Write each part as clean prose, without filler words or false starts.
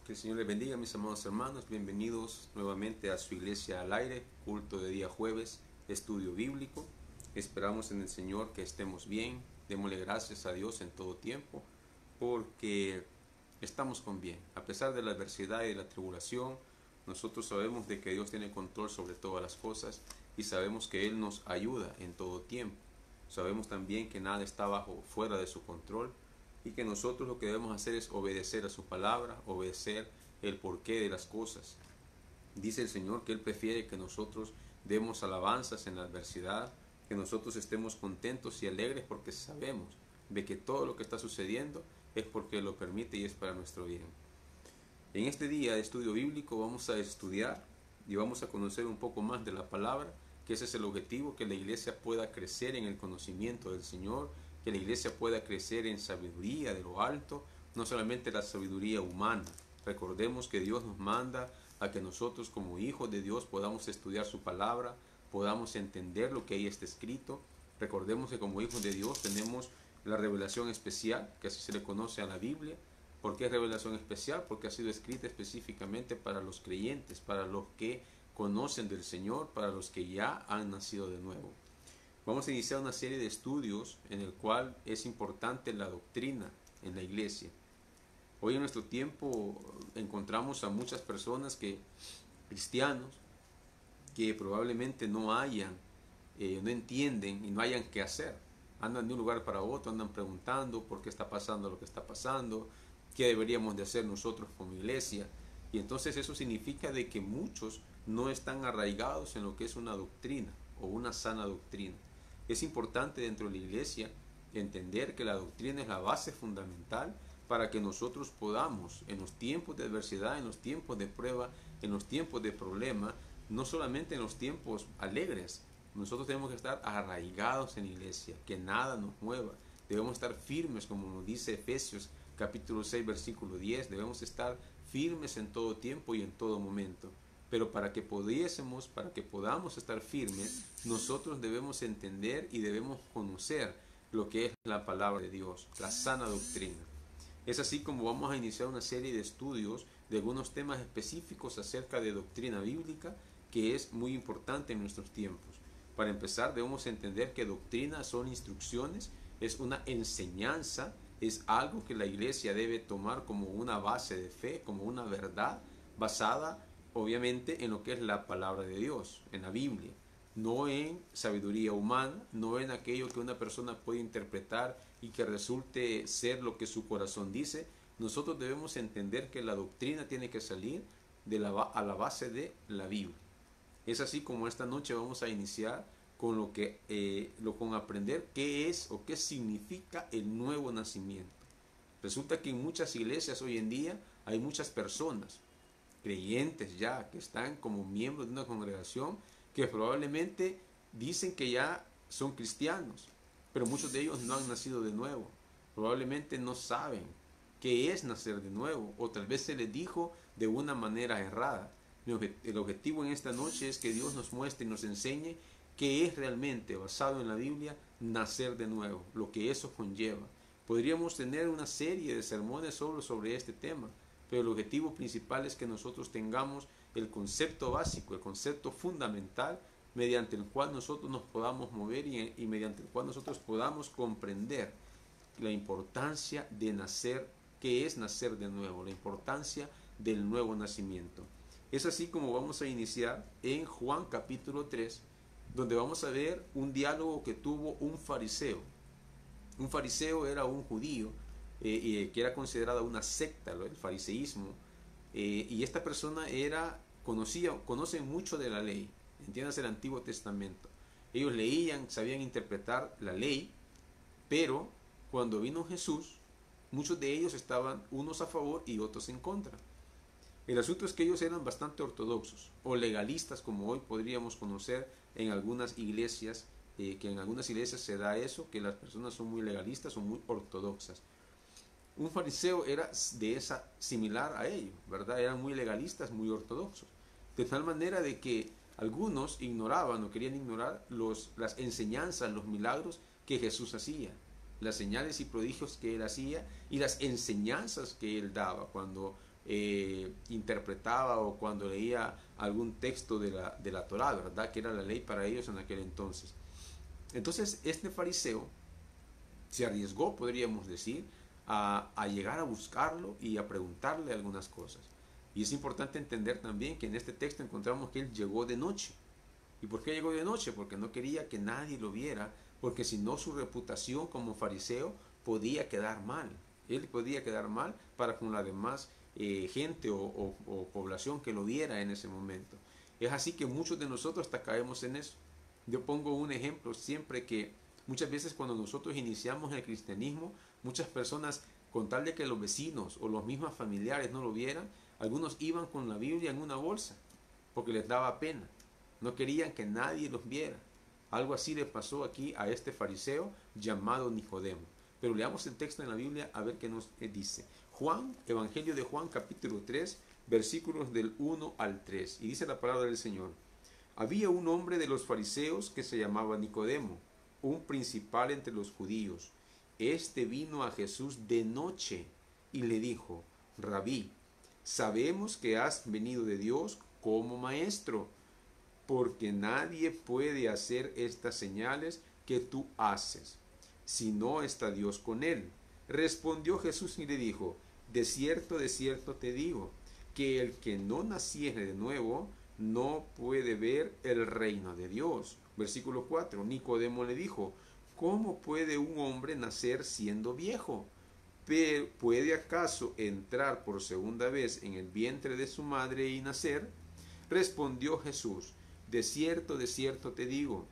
Que el Señor les bendiga, mis amados hermanos. Bienvenidos nuevamente a su iglesia al aire, culto de día jueves, estudio bíblico. Esperamos en el Señor que estemos bien. Démosle gracias a Dios en todo tiempo, porque estamos con bien. A pesar de la adversidad y de la tribulación, nosotros sabemos de que Dios tiene control sobre todas las cosas y sabemos que Él nos ayuda en todo tiempo. Sabemos también que nada está fuera de su control y que nosotros lo que debemos hacer es obedecer a su palabra, obedecer el porqué de las cosas. Dice el Señor que Él prefiere que nosotros demos alabanzas en la adversidad, que nosotros estemos contentos y alegres porque sabemos de que todo lo que está sucediendo es porque Él lo permite y es para nuestro bien. En este día de estudio bíblico vamos a estudiar y vamos a conocer un poco más de la palabra, que ese es el objetivo, que la iglesia pueda crecer en el conocimiento del Señor, que la iglesia pueda crecer en sabiduría de lo alto, no solamente la sabiduría humana. Recordemos que Dios nos manda a que nosotros como hijos de Dios podamos estudiar su palabra, podamos entender lo que ahí está escrito. Recordemos que como hijos de Dios tenemos la revelación especial, que así se le conoce a la Biblia. ¿Por qué revelación especial? Porque ha sido escrita específicamente para los creyentes, para los que conocen del Señor, para los que ya han nacido de nuevo. Vamos a iniciar una serie de estudios en el cual es importante la doctrina en la iglesia. Hoy en nuestro tiempo encontramos a muchas personas cristianos, que probablemente no entienden y no hayan qué hacer. Andan de un lugar para otro, andan preguntando por qué está pasando lo que está pasando, qué deberíamos de hacer nosotros como iglesia. Y entonces eso significa de que muchos no están arraigados en lo que es una doctrina o una sana doctrina. Es importante dentro de la iglesia entender que la doctrina es la base fundamental para que nosotros podamos, en los tiempos de adversidad, en los tiempos de prueba, en los tiempos de problema, no solamente en los tiempos alegres, nosotros tenemos que estar arraigados en la iglesia, que nada nos mueva. Debemos estar firmes, como nos dice Efesios capítulo 6, versículo 10, debemos estar firmes en todo tiempo y en todo momento. Pero para que podamos estar firmes, nosotros debemos entender y debemos conocer lo que es la palabra de Dios, la sana doctrina. Es así como vamos a iniciar una serie de estudios de algunos temas específicos acerca de doctrina bíblica, que es muy importante en nuestros tiempos. Para empezar, debemos entender que doctrina son instrucciones, es una enseñanza, es algo que la iglesia debe tomar como una base de fe, como una verdad basada obviamente en lo que es la palabra de Dios, en la Biblia, no en sabiduría humana, no en aquello que una persona puede interpretar y que resulte ser lo que su corazón dice. Nosotros debemos entender que la doctrina tiene que salir a la base de la Biblia. Es así como esta noche vamos a iniciar con con aprender qué es o qué significa el nuevo nacimiento. Resulta que en muchas iglesias hoy en día hay muchas personas, creyentes ya, que están como miembros de una congregación, que probablemente dicen que ya son cristianos, pero muchos de ellos no han nacido de nuevo. Probablemente no saben qué es nacer de nuevo, o tal vez se les dijo de una manera errada. El objetivo en esta noche es que Dios nos muestre y nos enseñe qué es realmente, basado en la Biblia, nacer de nuevo, lo que eso conlleva. Podríamos tener una serie de sermones solo sobre este tema, pero el objetivo principal es que nosotros tengamos el concepto básico, el concepto fundamental, mediante el cual nosotros nos podamos mover y mediante el cual nosotros podamos comprender la importancia de nacer, qué es nacer de nuevo, la importancia del nuevo nacimiento. Es así como vamos a iniciar en Juan capítulo 3, donde vamos a ver un diálogo que tuvo un fariseo. Un fariseo era un judío que era considerada una secta, el fariseísmo, y esta persona conoce mucho de la ley, entiendas el Antiguo Testamento. Ellos leían, sabían interpretar la ley, pero cuando vino Jesús, muchos de ellos estaban unos a favor y otros en contra. El asunto es que ellos eran bastante ortodoxos o legalistas, como hoy podríamos conocer en algunas iglesias, que en algunas iglesias se da eso, que las personas son muy legalistas o muy ortodoxas. Un fariseo era similar a ellos, ¿verdad? Eran muy legalistas, muy ortodoxos. De tal manera de que algunos ignoraban o querían ignorar las enseñanzas, los milagros que Jesús hacía, las señales y prodigios que él hacía y las enseñanzas que él daba. Cuando interpretaba o cuando leía algún texto de la Torá, ¿verdad? Que era la ley para ellos en aquel entonces. Entonces este fariseo se arriesgó, podríamos decir, a llegar a buscarlo y a preguntarle algunas cosas. Y es importante entender también que en este texto encontramos que él llegó de noche. ¿Y por qué llegó de noche? Porque no quería que nadie lo viera, porque si no su reputación como fariseo podía quedar mal. Él podía quedar mal para con la demás gente o población que lo viera en ese momento. Es así que muchos de nosotros hasta caemos en eso. Yo pongo un ejemplo siempre que muchas veces cuando nosotros iniciamos el cristianismo, muchas personas, con tal de que los vecinos o los mismos familiares no lo vieran, algunos iban con la Biblia en una bolsa porque les daba pena. No querían que nadie los viera. Algo así le pasó aquí a este fariseo llamado Nicodemo. Pero leamos el texto en la Biblia a ver qué nos dice. Juan, Evangelio de Juan, capítulo 3, versículos del 1 al 3. Y dice la palabra del Señor. Había un hombre de los fariseos que se llamaba Nicodemo, un principal entre los judíos. Este vino a Jesús de noche y le dijo, Rabí, sabemos que has venido de Dios como maestro, porque nadie puede hacer estas señales que tú haces, si no está Dios con él. Respondió Jesús y le dijo, de cierto te digo, que el que no naciere de nuevo no puede ver el reino de Dios. Versículo 4. Nicodemo le dijo, ¿cómo puede un hombre nacer siendo viejo? ¿Puede acaso entrar por segunda vez en el vientre de su madre y nacer? Respondió Jesús, de cierto te digo,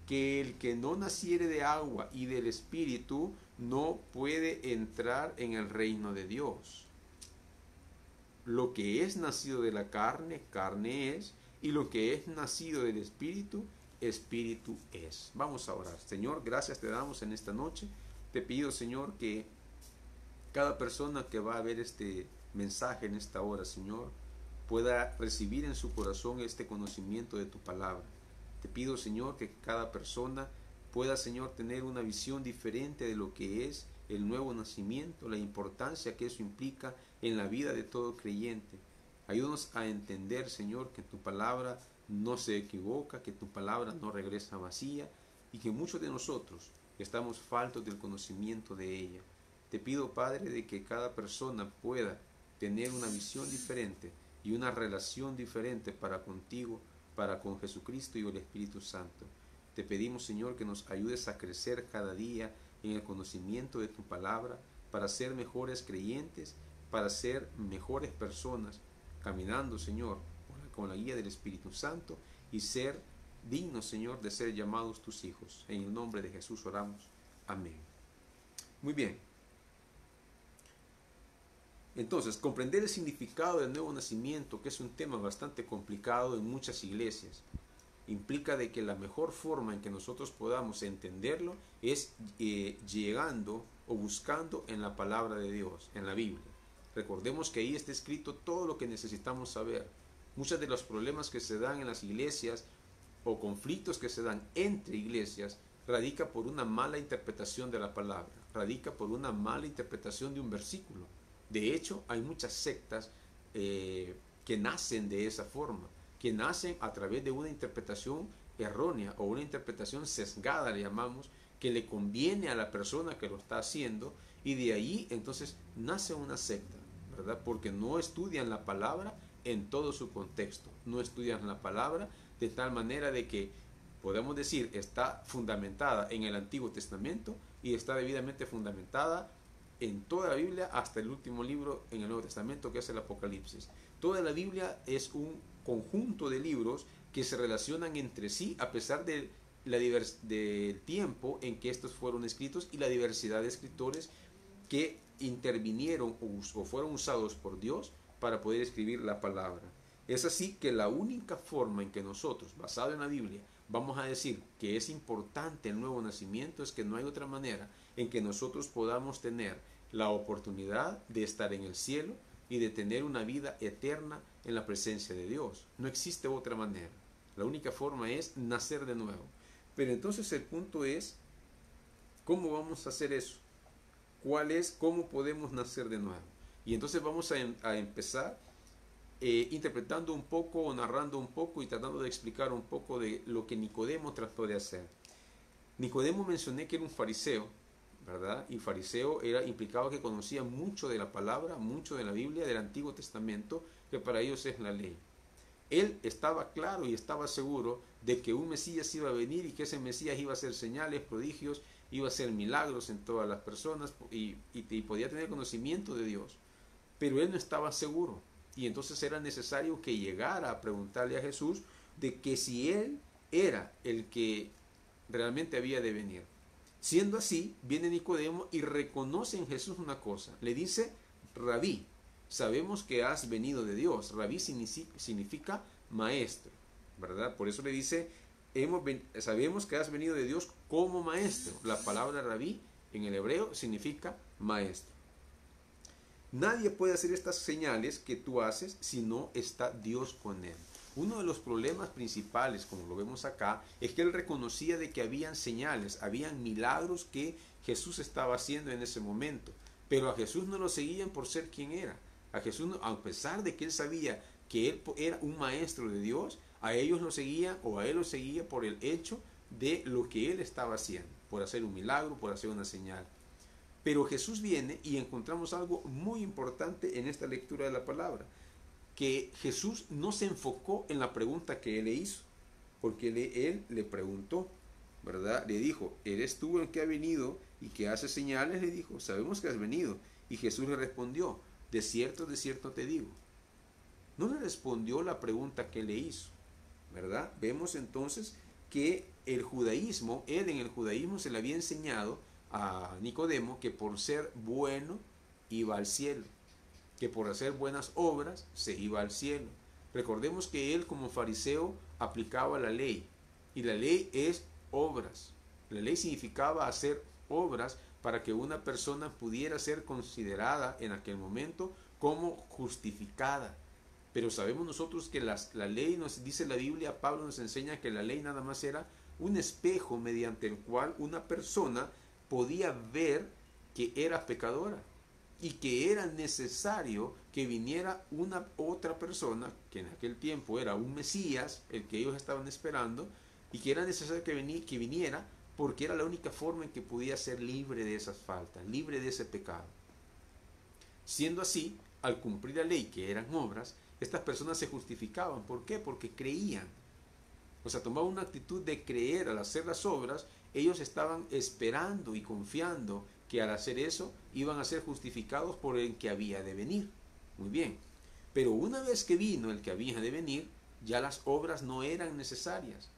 que el que no naciere de agua y del Espíritu no puede entrar en el reino de Dios. Lo que es nacido de la carne, carne es, y lo que es nacido del Espíritu, Espíritu es. Vamos a orar. Señor, gracias te damos en esta noche. Te pido, Señor, que cada persona que va a ver este mensaje en esta hora, Señor, pueda recibir en su corazón este conocimiento de tu palabra. Te pido, Señor, que cada persona pueda, Señor, tener una visión diferente de lo que es el nuevo nacimiento, la importancia que eso implica en la vida de todo creyente. Ayúdanos a entender, Señor, que tu palabra no se equivoca, que tu palabra no regresa vacía y que muchos de nosotros estamos faltos del conocimiento de ella. Te pido, Padre, de que cada persona pueda tener una visión diferente y una relación diferente para contigo, para con Jesucristo y el Espíritu Santo. Te pedimos, Señor, que nos ayudes a crecer cada día en el conocimiento de tu palabra, para ser mejores creyentes, para ser mejores personas, caminando, Señor, con la guía del Espíritu Santo y ser dignos, Señor, de ser llamados tus hijos. En el nombre de Jesús oramos. Amén. Muy bien. Entonces, comprender el significado del nuevo nacimiento, que es un tema bastante complicado en muchas iglesias, implica de que la mejor forma en que nosotros podamos entenderlo es llegando o buscando en la palabra de Dios, en la Biblia. Recordemos que ahí está escrito todo lo que necesitamos saber. Muchos de los problemas que se dan en las iglesias o conflictos que se dan entre iglesias radica por una mala interpretación de la palabra, radica por una mala interpretación de un versículo. De hecho, hay muchas sectas que nacen de esa forma, que nacen a través de una interpretación errónea o una interpretación sesgada, le llamamos, que le conviene a la persona que lo está haciendo, y de ahí entonces nace una secta, ¿verdad? Porque no estudian la palabra en todo su contexto, no estudian la palabra de tal manera de que podemos decir está fundamentada en el Antiguo Testamento y está debidamente fundamentada en toda la Biblia hasta el último libro en el Nuevo Testamento, que es el Apocalipsis. Toda la Biblia es un conjunto de libros que se relacionan entre sí a pesar de del tiempo en que estos fueron escritos y la diversidad de escritores que intervinieron o fueron usados por Dios para poder escribir la palabra. Es así que la única forma en que nosotros, basado en la Biblia, vamos a decir que es importante el nuevo nacimiento es que no hay otra manera en que nosotros podamos tener la oportunidad de estar en el cielo y de tener una vida eterna en la presencia de Dios. No existe otra manera. La única forma es nacer de nuevo. Pero entonces el punto es, ¿cómo vamos a hacer eso? ¿Cómo podemos nacer de nuevo? Y entonces vamos a empezar interpretando un poco o narrando un poco y tratando de explicar un poco de lo que Nicodemo trató de hacer. Nicodemo mencioné que era un fariseo, ¿verdad? Y fariseo implicaba que conocía mucho de la palabra, mucho de la Biblia, del Antiguo Testamento, que para ellos es la ley. Él estaba claro y estaba seguro de que un Mesías iba a venir y que ese Mesías iba a hacer señales, prodigios, iba a hacer milagros en todas las personas y podía tener conocimiento de Dios. Pero él no estaba seguro. Y entonces era necesario que llegara a preguntarle a Jesús de que si él era el que realmente había de venir. Siendo así, viene Nicodemo y reconoce en Jesús una cosa. Le dice, Rabí, sabemos que has venido de Dios. Rabí significa maestro, ¿verdad? Por eso le dice, sabemos que has venido de Dios como maestro. La palabra Rabí en el hebreo significa maestro. Nadie puede hacer estas señales que tú haces si no está Dios con él. Uno de los problemas principales, como lo vemos acá, es que él reconocía de que habían señales, habían milagros que Jesús estaba haciendo en ese momento. Pero a Jesús no lo seguían por ser quien era. A Jesús, a pesar de que él sabía que él era un maestro de Dios, a ellos lo seguían o a él lo seguía por el hecho de lo que él estaba haciendo, por hacer un milagro, por hacer una señal. Pero Jesús viene y encontramos algo muy importante en esta lectura de la palabra, que Jesús no se enfocó en la pregunta que él le hizo, porque él le preguntó, ¿verdad? Le dijo, ¿eres tú el que ha venido y que hace señales? Le dijo, sabemos que has venido. Y Jesús le respondió, de cierto te digo. No le respondió la pregunta que le hizo, ¿verdad? Vemos entonces que el judaísmo, él en el judaísmo se le había enseñado a Nicodemo que por ser bueno iba al cielo, que por hacer buenas obras se iba al cielo. Recordemos que él como fariseo aplicaba la ley, y la ley es obras. La ley significaba hacer obras para que una persona pudiera ser considerada en aquel momento como justificada. Pero sabemos nosotros que la ley, nos dice la Biblia, Pablo nos enseña que la ley nada más era un espejo mediante el cual una persona podía ver que era pecadora y que era necesario que viniera una otra persona, que en aquel tiempo era un Mesías, el que ellos estaban esperando, y que era necesario que viniera porque era la única forma en que podía ser libre de esas faltas, libre de ese pecado. Siendo así, al cumplir la ley, que eran obras, estas personas se justificaban. ¿Por qué? Porque creían. O sea, tomaban una actitud de creer. Al hacer las obras, ellos estaban esperando y confiando que al hacer eso iban a ser justificados por el que había de venir. Muy bien. Pero una vez que vino el que había de venir, ya las obras no eran necesarias.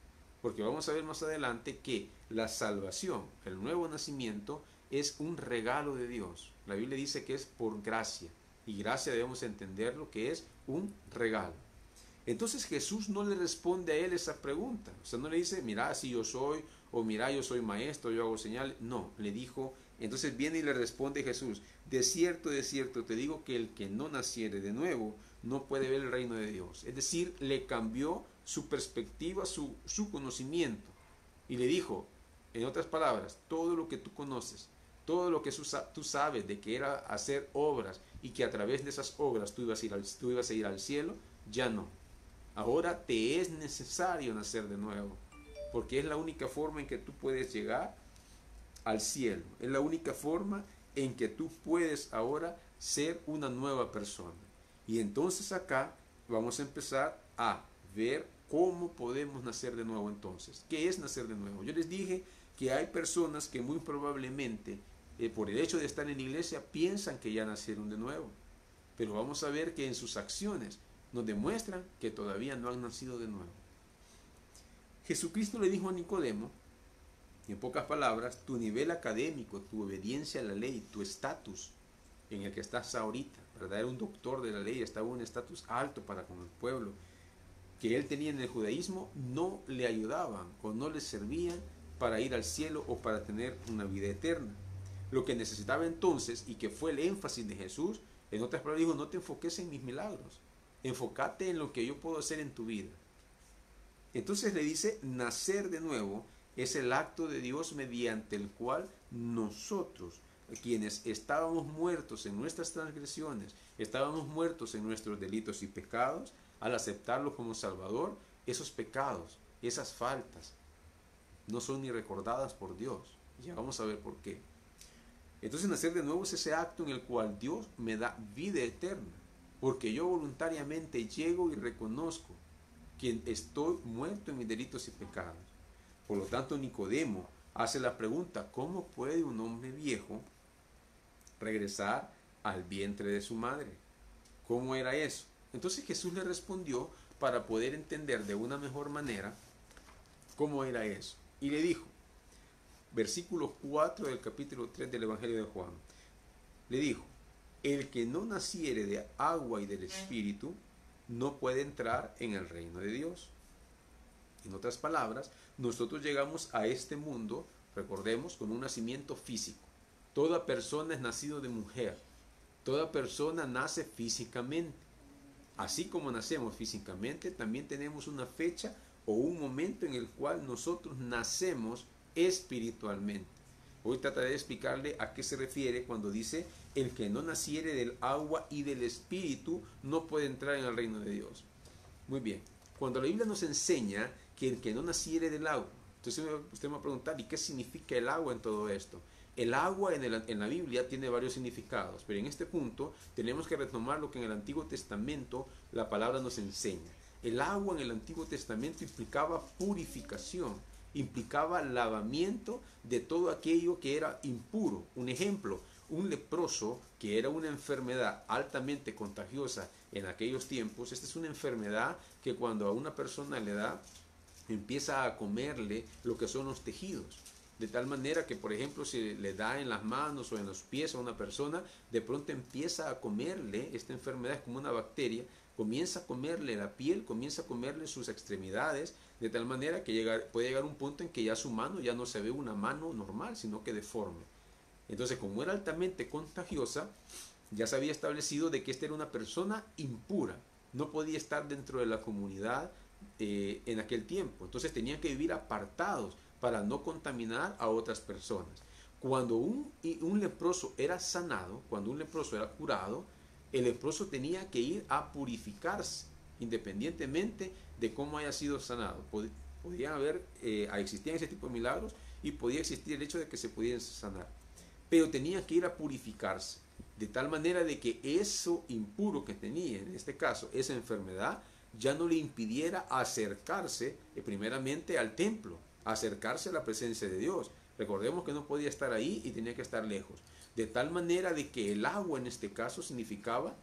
Porque vamos a ver más adelante que la salvación, el nuevo nacimiento, es un regalo de Dios. La Biblia dice que es por gracia. Y gracia debemos entender lo que es un regalo. Entonces Jesús no le responde a él esa pregunta. O sea, no le dice, mira, si yo soy, o mira, yo soy maestro, yo hago señales. No, le dijo, entonces viene y le responde Jesús, de cierto te digo que el que no naciere de nuevo no puede ver el reino de Dios. Es decir, le cambió su perspectiva, su conocimiento. Y le dijo, en otras palabras, todo lo que tú conoces, todo lo que tú sabes de que era hacer obras y que a través de esas obras tú ibas a ir al cielo, ya no. Ahora te es necesario nacer de nuevo, porque es la única forma en que tú puedes llegar al cielo. Es la única forma en que tú puedes ahora ser una nueva persona. Y entonces acá vamos a empezar a ver cómo podemos nacer de nuevo entonces. ¿Qué es nacer de nuevo? Yo les dije que hay personas que muy probablemente por el hecho de estar en la iglesia piensan que ya nacieron de nuevo. Pero vamos a ver que en sus acciones nos demuestran que todavía no han nacido de nuevo. Jesucristo le dijo a Nicodemo, en pocas palabras, tu nivel académico, tu obediencia a la ley, tu estatus en el que estás ahorita, ¿verdad? Era un doctor de la ley, estaba en un estatus alto para con el pueblo, que él tenía en el judaísmo, no le ayudaban o no le servían para ir al cielo o para tener una vida eterna. Lo que necesitaba entonces, y que fue el énfasis de Jesús, en otras palabras dijo, no te enfoques en mis milagros, enfócate en lo que yo puedo hacer en tu vida. Entonces le dice, nacer de nuevo es el acto de Dios mediante el cual nosotros quienes estábamos muertos en nuestras transgresiones, estábamos muertos en nuestros delitos y pecados, al aceptarlo como Salvador, esos pecados, esas faltas, no son ni recordadas por Dios. Ya vamos a ver por qué. Entonces nacer de nuevo es ese acto en el cual Dios me da vida eterna, porque yo voluntariamente llego y reconozco que estoy muerto en mis delitos y pecados. Por lo tanto, Nicodemo hace la pregunta, ¿cómo puede un hombre viejo regresar al vientre de su madre? ¿Cómo era eso? Entonces Jesús le respondió para poder entender de una mejor manera cómo era eso. Y le dijo, versículo 4 del capítulo 3 del Evangelio de Juan, le dijo, el que no naciere de agua y del Espíritu no puede entrar en el reino de Dios. En otras palabras, nosotros llegamos a este mundo, recordemos, con un nacimiento físico. Toda persona es nacido de mujer. Toda persona nace físicamente. Así como nacemos físicamente, también tenemos una fecha o un momento en el cual nosotros nacemos espiritualmente. Hoy trataré de explicarle a qué se refiere cuando dice el que no naciere del agua y del Espíritu no puede entrar en el reino de Dios. Muy bien, cuando la Biblia nos enseña que el que no naciere del agua, entonces usted me va a preguntar, ¿y qué significa el agua en todo esto? El agua en la Biblia tiene varios significados, pero en este punto tenemos que retomar lo que en el Antiguo Testamento la palabra nos enseña. El agua en el Antiguo Testamento implicaba purificación, implicaba lavamiento de todo aquello que era impuro. Un ejemplo, un leproso, que era una enfermedad altamente contagiosa en aquellos tiempos. Esta es una enfermedad que cuando a una persona le da, empieza a comerle lo que son los tejidos. De tal manera que, por ejemplo, si le da en las manos o en los pies a una persona, de pronto empieza a comerle, esta enfermedad es como una bacteria, comienza a comerle la piel, comienza a comerle sus extremidades, de tal manera que puede llegar un punto en que ya su mano ya no se ve una mano normal, sino que deforme. Entonces, como era altamente contagiosa, ya se había establecido de que esta era una persona impura, no podía estar dentro de la comunidad en aquel tiempo. Entonces tenían que vivir apartados para no contaminar a otras personas. Cuando un leproso era sanado, cuando un leproso era curado, el leproso tenía que ir a purificarse, independientemente de cómo haya sido sanado. Podían haber, existían ese tipo de milagros y podía existir el hecho de que se pudieran sanar. Pero tenía que ir a purificarse, de tal manera de que eso impuro que tenía, en este caso, esa enfermedad, ya no le impidiera acercarse primeramente al templo, acercarse a la presencia de Dios. Recordemos que no podía estar ahí y tenía que estar lejos. De tal manera de que el agua en este caso significaba,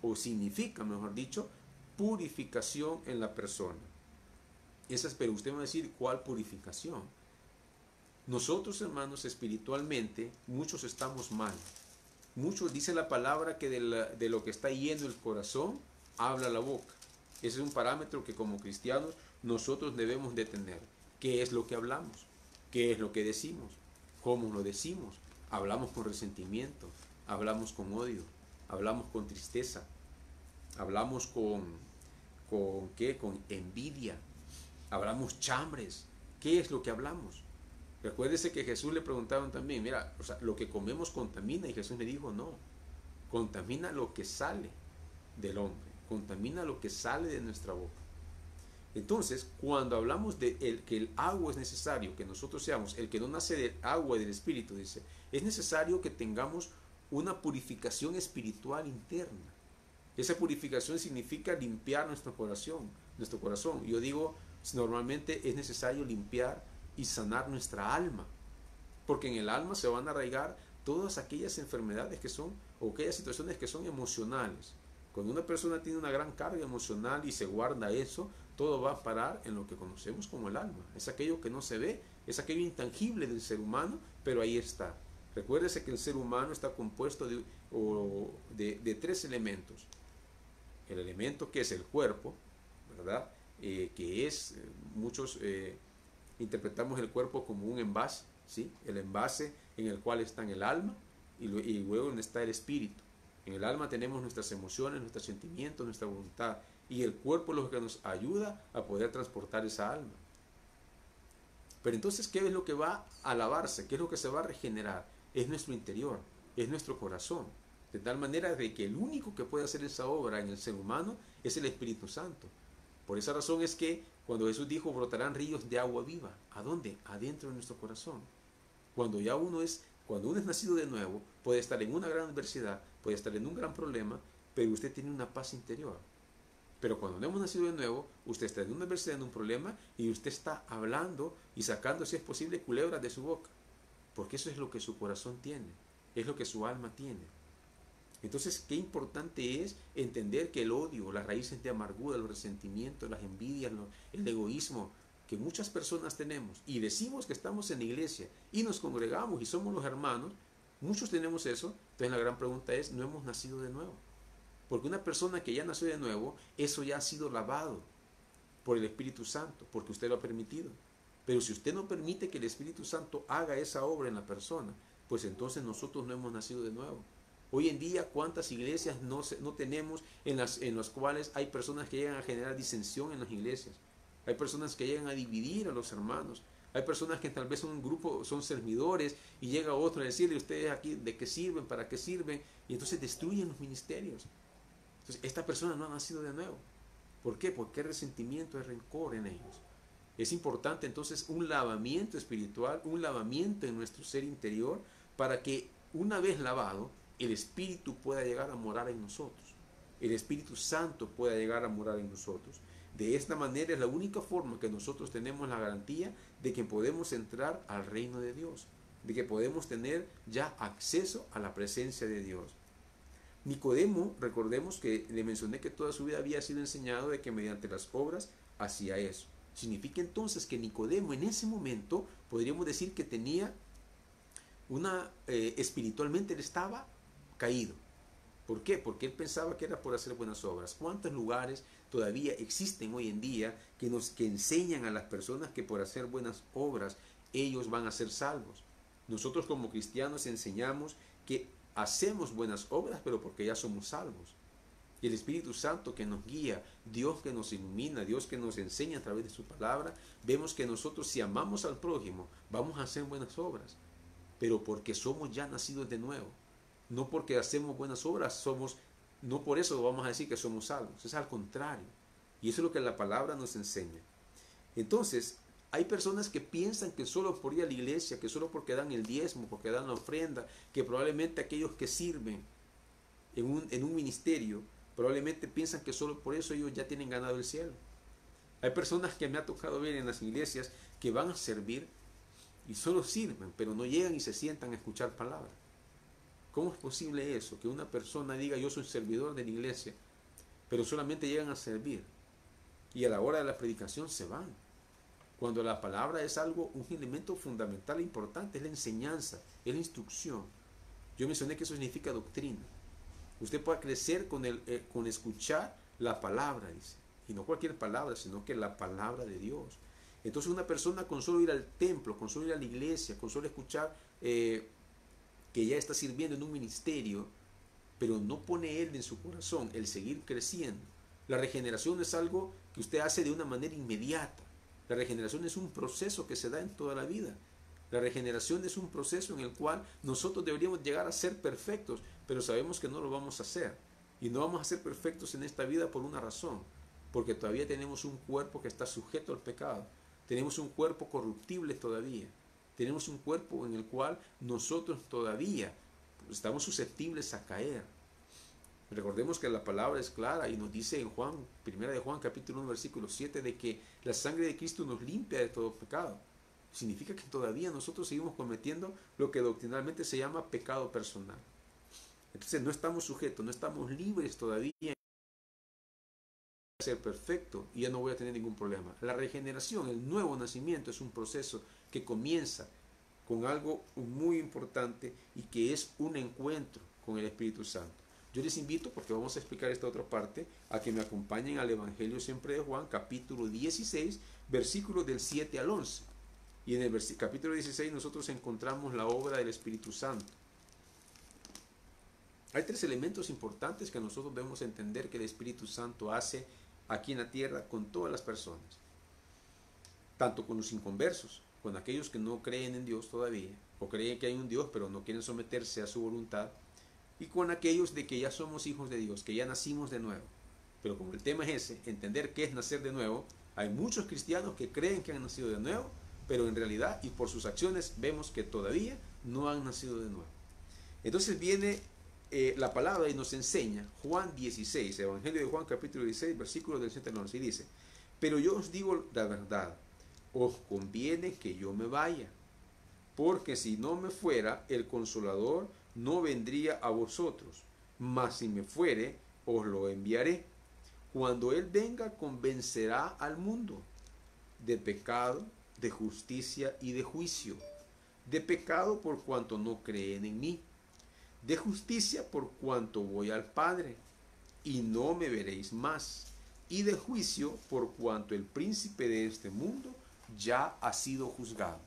o significa, mejor dicho, purificación en la persona. Pero usted me va a decir, ¿cuál purificación? Nosotros, hermanos, espiritualmente, muchos estamos mal. Muchos dice la palabra que de lo que está yendo el corazón, habla la boca. Ese es un parámetro que como cristianos nosotros debemos de tener. ¿Qué es lo que hablamos? ¿Qué es lo que decimos? ¿Cómo lo decimos? Hablamos con resentimiento, hablamos con odio, hablamos con tristeza, hablamos ¿qué? Con envidia, hablamos chambres. ¿Qué es lo que hablamos? Recuérdese que Jesús le preguntaron también, mira, o sea, lo que comemos contamina, y Jesús le dijo, no, contamina lo que sale del hombre, contamina lo que sale de nuestra boca. Entonces, cuando hablamos de que el agua es necesario, que nosotros seamos el que no nace del agua y del Espíritu, dice, es necesario que tengamos una purificación espiritual interna. Esa purificación significa limpiar nuestro corazón. Yo digo, normalmente es necesario limpiar y sanar nuestra alma, porque en el alma se van a arraigar todas aquellas enfermedades que son, o aquellas situaciones que son emocionales. Cuando una persona tiene una gran carga emocional y se guarda eso, todo va a parar en lo que conocemos como el alma. Es aquello que no se ve, es aquello intangible del ser humano, pero ahí está. Recuérdese que el ser humano está compuesto de tres elementos. El elemento que es el cuerpo, ¿verdad? Que es, muchos interpretamos el cuerpo como un envase, ¿sí? El envase en el cual está el alma y luego donde está el espíritu. En el alma tenemos nuestras emociones, nuestros sentimientos, nuestra voluntad, y el cuerpo es lo que nos ayuda a poder transportar esa alma. Pero entonces, ¿qué es lo que va a lavarse? ¿Qué es lo que se va a regenerar? Es nuestro interior. es nuestro corazón. De tal manera de que el único que puede hacer esa obra en el ser humano es el Espíritu Santo. Por esa razón es que cuando Jesús dijo brotarán ríos de agua viva, ¿a dónde? Adentro de nuestro corazón. Cuando uno es nacido de nuevo, puede estar en una gran adversidad, puede estar en un gran problema, pero usted tiene una paz interior. Pero cuando no hemos nacido de nuevo, usted está en una adversidad, en un problema, y usted está hablando y sacando, si es posible, culebras de su boca. Porque eso es lo que su corazón tiene, es lo que su alma tiene. Entonces, qué importante es entender que el odio, las raíces de amargura, los resentimientos, las envidias, el egoísmo que muchas personas tenemos y decimos que estamos en la iglesia y nos congregamos y somos los hermanos, muchos tenemos eso. Entonces la gran pregunta es, ¿no hemos nacido de nuevo? Porque una persona que ya nació de nuevo, eso ya ha sido lavado por el Espíritu Santo, porque usted lo ha permitido. Pero si usted no permite que el Espíritu Santo haga esa obra en la persona, pues entonces nosotros no hemos nacido de nuevo. Hoy en día, ¿cuántas iglesias no tenemos en las cuales hay personas que llegan a generar disensión en las iglesias? Hay personas que llegan a dividir a los hermanos. Hay personas que tal vez son un grupo, son servidores, y llega otro a decirle, ustedes aquí, ¿de qué sirven? ¿Para qué sirven? Y entonces destruyen los ministerios. Entonces, esta persona no ha nacido de nuevo. ¿Por qué? Porque hay resentimiento, hay rencor en ellos. Es importante entonces un lavamiento espiritual, un lavamiento en nuestro ser interior, para que una vez lavado, el Espíritu pueda llegar a morar en nosotros. El Espíritu Santo pueda llegar a morar en nosotros. De esta manera es la única forma que nosotros tenemos la garantía de que podemos entrar al reino de Dios, de que podemos tener ya acceso a la presencia de Dios. Nicodemo, recordemos que le mencioné que toda su vida había sido enseñado de que mediante las obras hacía eso. Significa entonces que Nicodemo en ese momento podríamos decir que tenía espiritualmente él estaba caído. ¿Por qué? Porque él pensaba que era por hacer buenas obras. ¿Cuántos lugares todavía existen hoy en día que enseñan a las personas que por hacer buenas obras ellos van a ser salvos? Nosotros como cristianos enseñamos que hacemos buenas obras, pero porque ya somos salvos. Y el Espíritu Santo que nos guía, Dios que nos ilumina, Dios que nos enseña a través de su palabra, vemos que nosotros, si amamos al prójimo, vamos a hacer buenas obras, pero porque somos ya nacidos de nuevo. No porque hacemos buenas obras, no por eso vamos a decir que somos salvos, es al contrario. Y eso es lo que la palabra nos enseña. Entonces, hay personas que piensan que solo por ir a la iglesia, que solo porque dan el diezmo, porque dan la ofrenda, que probablemente aquellos que sirven en un ministerio, probablemente piensan que solo por eso ellos ya tienen ganado el cielo. Hay personas que me ha tocado ver en las iglesias que van a servir y solo sirven, pero no llegan y se sientan a escuchar palabra. ¿Cómo es posible eso? Que una persona diga yo soy servidor de la iglesia, pero solamente llegan a servir y a la hora de la predicación se van. Cuando la palabra es un elemento fundamental e importante, es la enseñanza, es la instrucción. Yo mencioné que eso significa doctrina. Usted puede crecer con escuchar la palabra, dice. Y no cualquier palabra, sino que la palabra de Dios. Entonces una persona con solo ir al templo, con solo ir a la iglesia, con solo escuchar que ya está sirviendo en un ministerio, pero no pone él en su corazón el seguir creciendo. La regeneración es algo que usted hace de una manera inmediata. La regeneración es un proceso que se da en toda la vida. La regeneración es un proceso en el cual nosotros deberíamos llegar a ser perfectos, pero sabemos que no lo vamos a hacer. Y no vamos a ser perfectos en esta vida por una razón, porque todavía tenemos un cuerpo que está sujeto al pecado. Tenemos un cuerpo corruptible todavía. Tenemos un cuerpo en el cual nosotros todavía estamos susceptibles a caer. Recordemos que la palabra es clara y nos dice en Juan, 1 de Juan capítulo 1 versículo 7, de que la sangre de Cristo nos limpia de todo pecado. Significa que todavía nosotros seguimos cometiendo lo que doctrinalmente se llama pecado personal. Entonces no estamos sujetos, no estamos libres todavía de ser perfecto y ya no voy a tener ningún problema. La regeneración, el nuevo nacimiento es un proceso que comienza con algo muy importante y que es un encuentro con el Espíritu Santo. Yo les invito, porque vamos a explicar esta otra parte, a que me acompañen al Evangelio siempre de Juan, capítulo 16, versículos del 7 al 11. Y en el capítulo 16 nosotros encontramos la obra del Espíritu Santo. Hay tres elementos importantes que nosotros debemos entender que el Espíritu Santo hace aquí en la tierra con todas las personas. Tanto con los inconversos, con aquellos que no creen en Dios todavía, o creen que hay un Dios, pero no quieren someterse a su voluntad, y con aquellos de que ya somos hijos de Dios, que ya nacimos de nuevo. Pero como el tema es ese, entender qué es nacer de nuevo, hay muchos cristianos que creen que han nacido de nuevo, pero en realidad y por sus acciones vemos que todavía no han nacido de nuevo. Entonces viene la palabra y nos enseña Juan 16, Evangelio de Juan capítulo 16, versículos del 7 al 11, y dice: pero yo os digo la verdad, os conviene que yo me vaya, porque si no me fuera, el Consolador no vendría a vosotros, mas si me fuere, os lo enviaré. Cuando Él venga, convencerá al mundo de pecado, de justicia y de juicio. De pecado por cuanto no creen en mí, de justicia por cuanto voy al Padre, y no me veréis más, y de juicio por cuanto el príncipe de este mundo ya ha sido juzgado.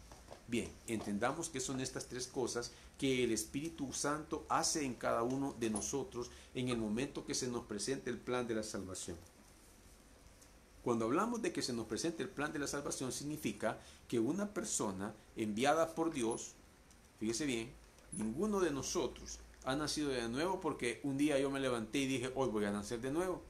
Bien, entendamos que son estas tres cosas que el Espíritu Santo hace en cada uno de nosotros en el momento que se nos presente el plan de la salvación. Cuando hablamos de que se nos presente el plan de la salvación, significa que una persona enviada por Dios, fíjese bien, ninguno de nosotros ha nacido de nuevo porque un día yo me levanté y dije, hoy voy a nacer de nuevo.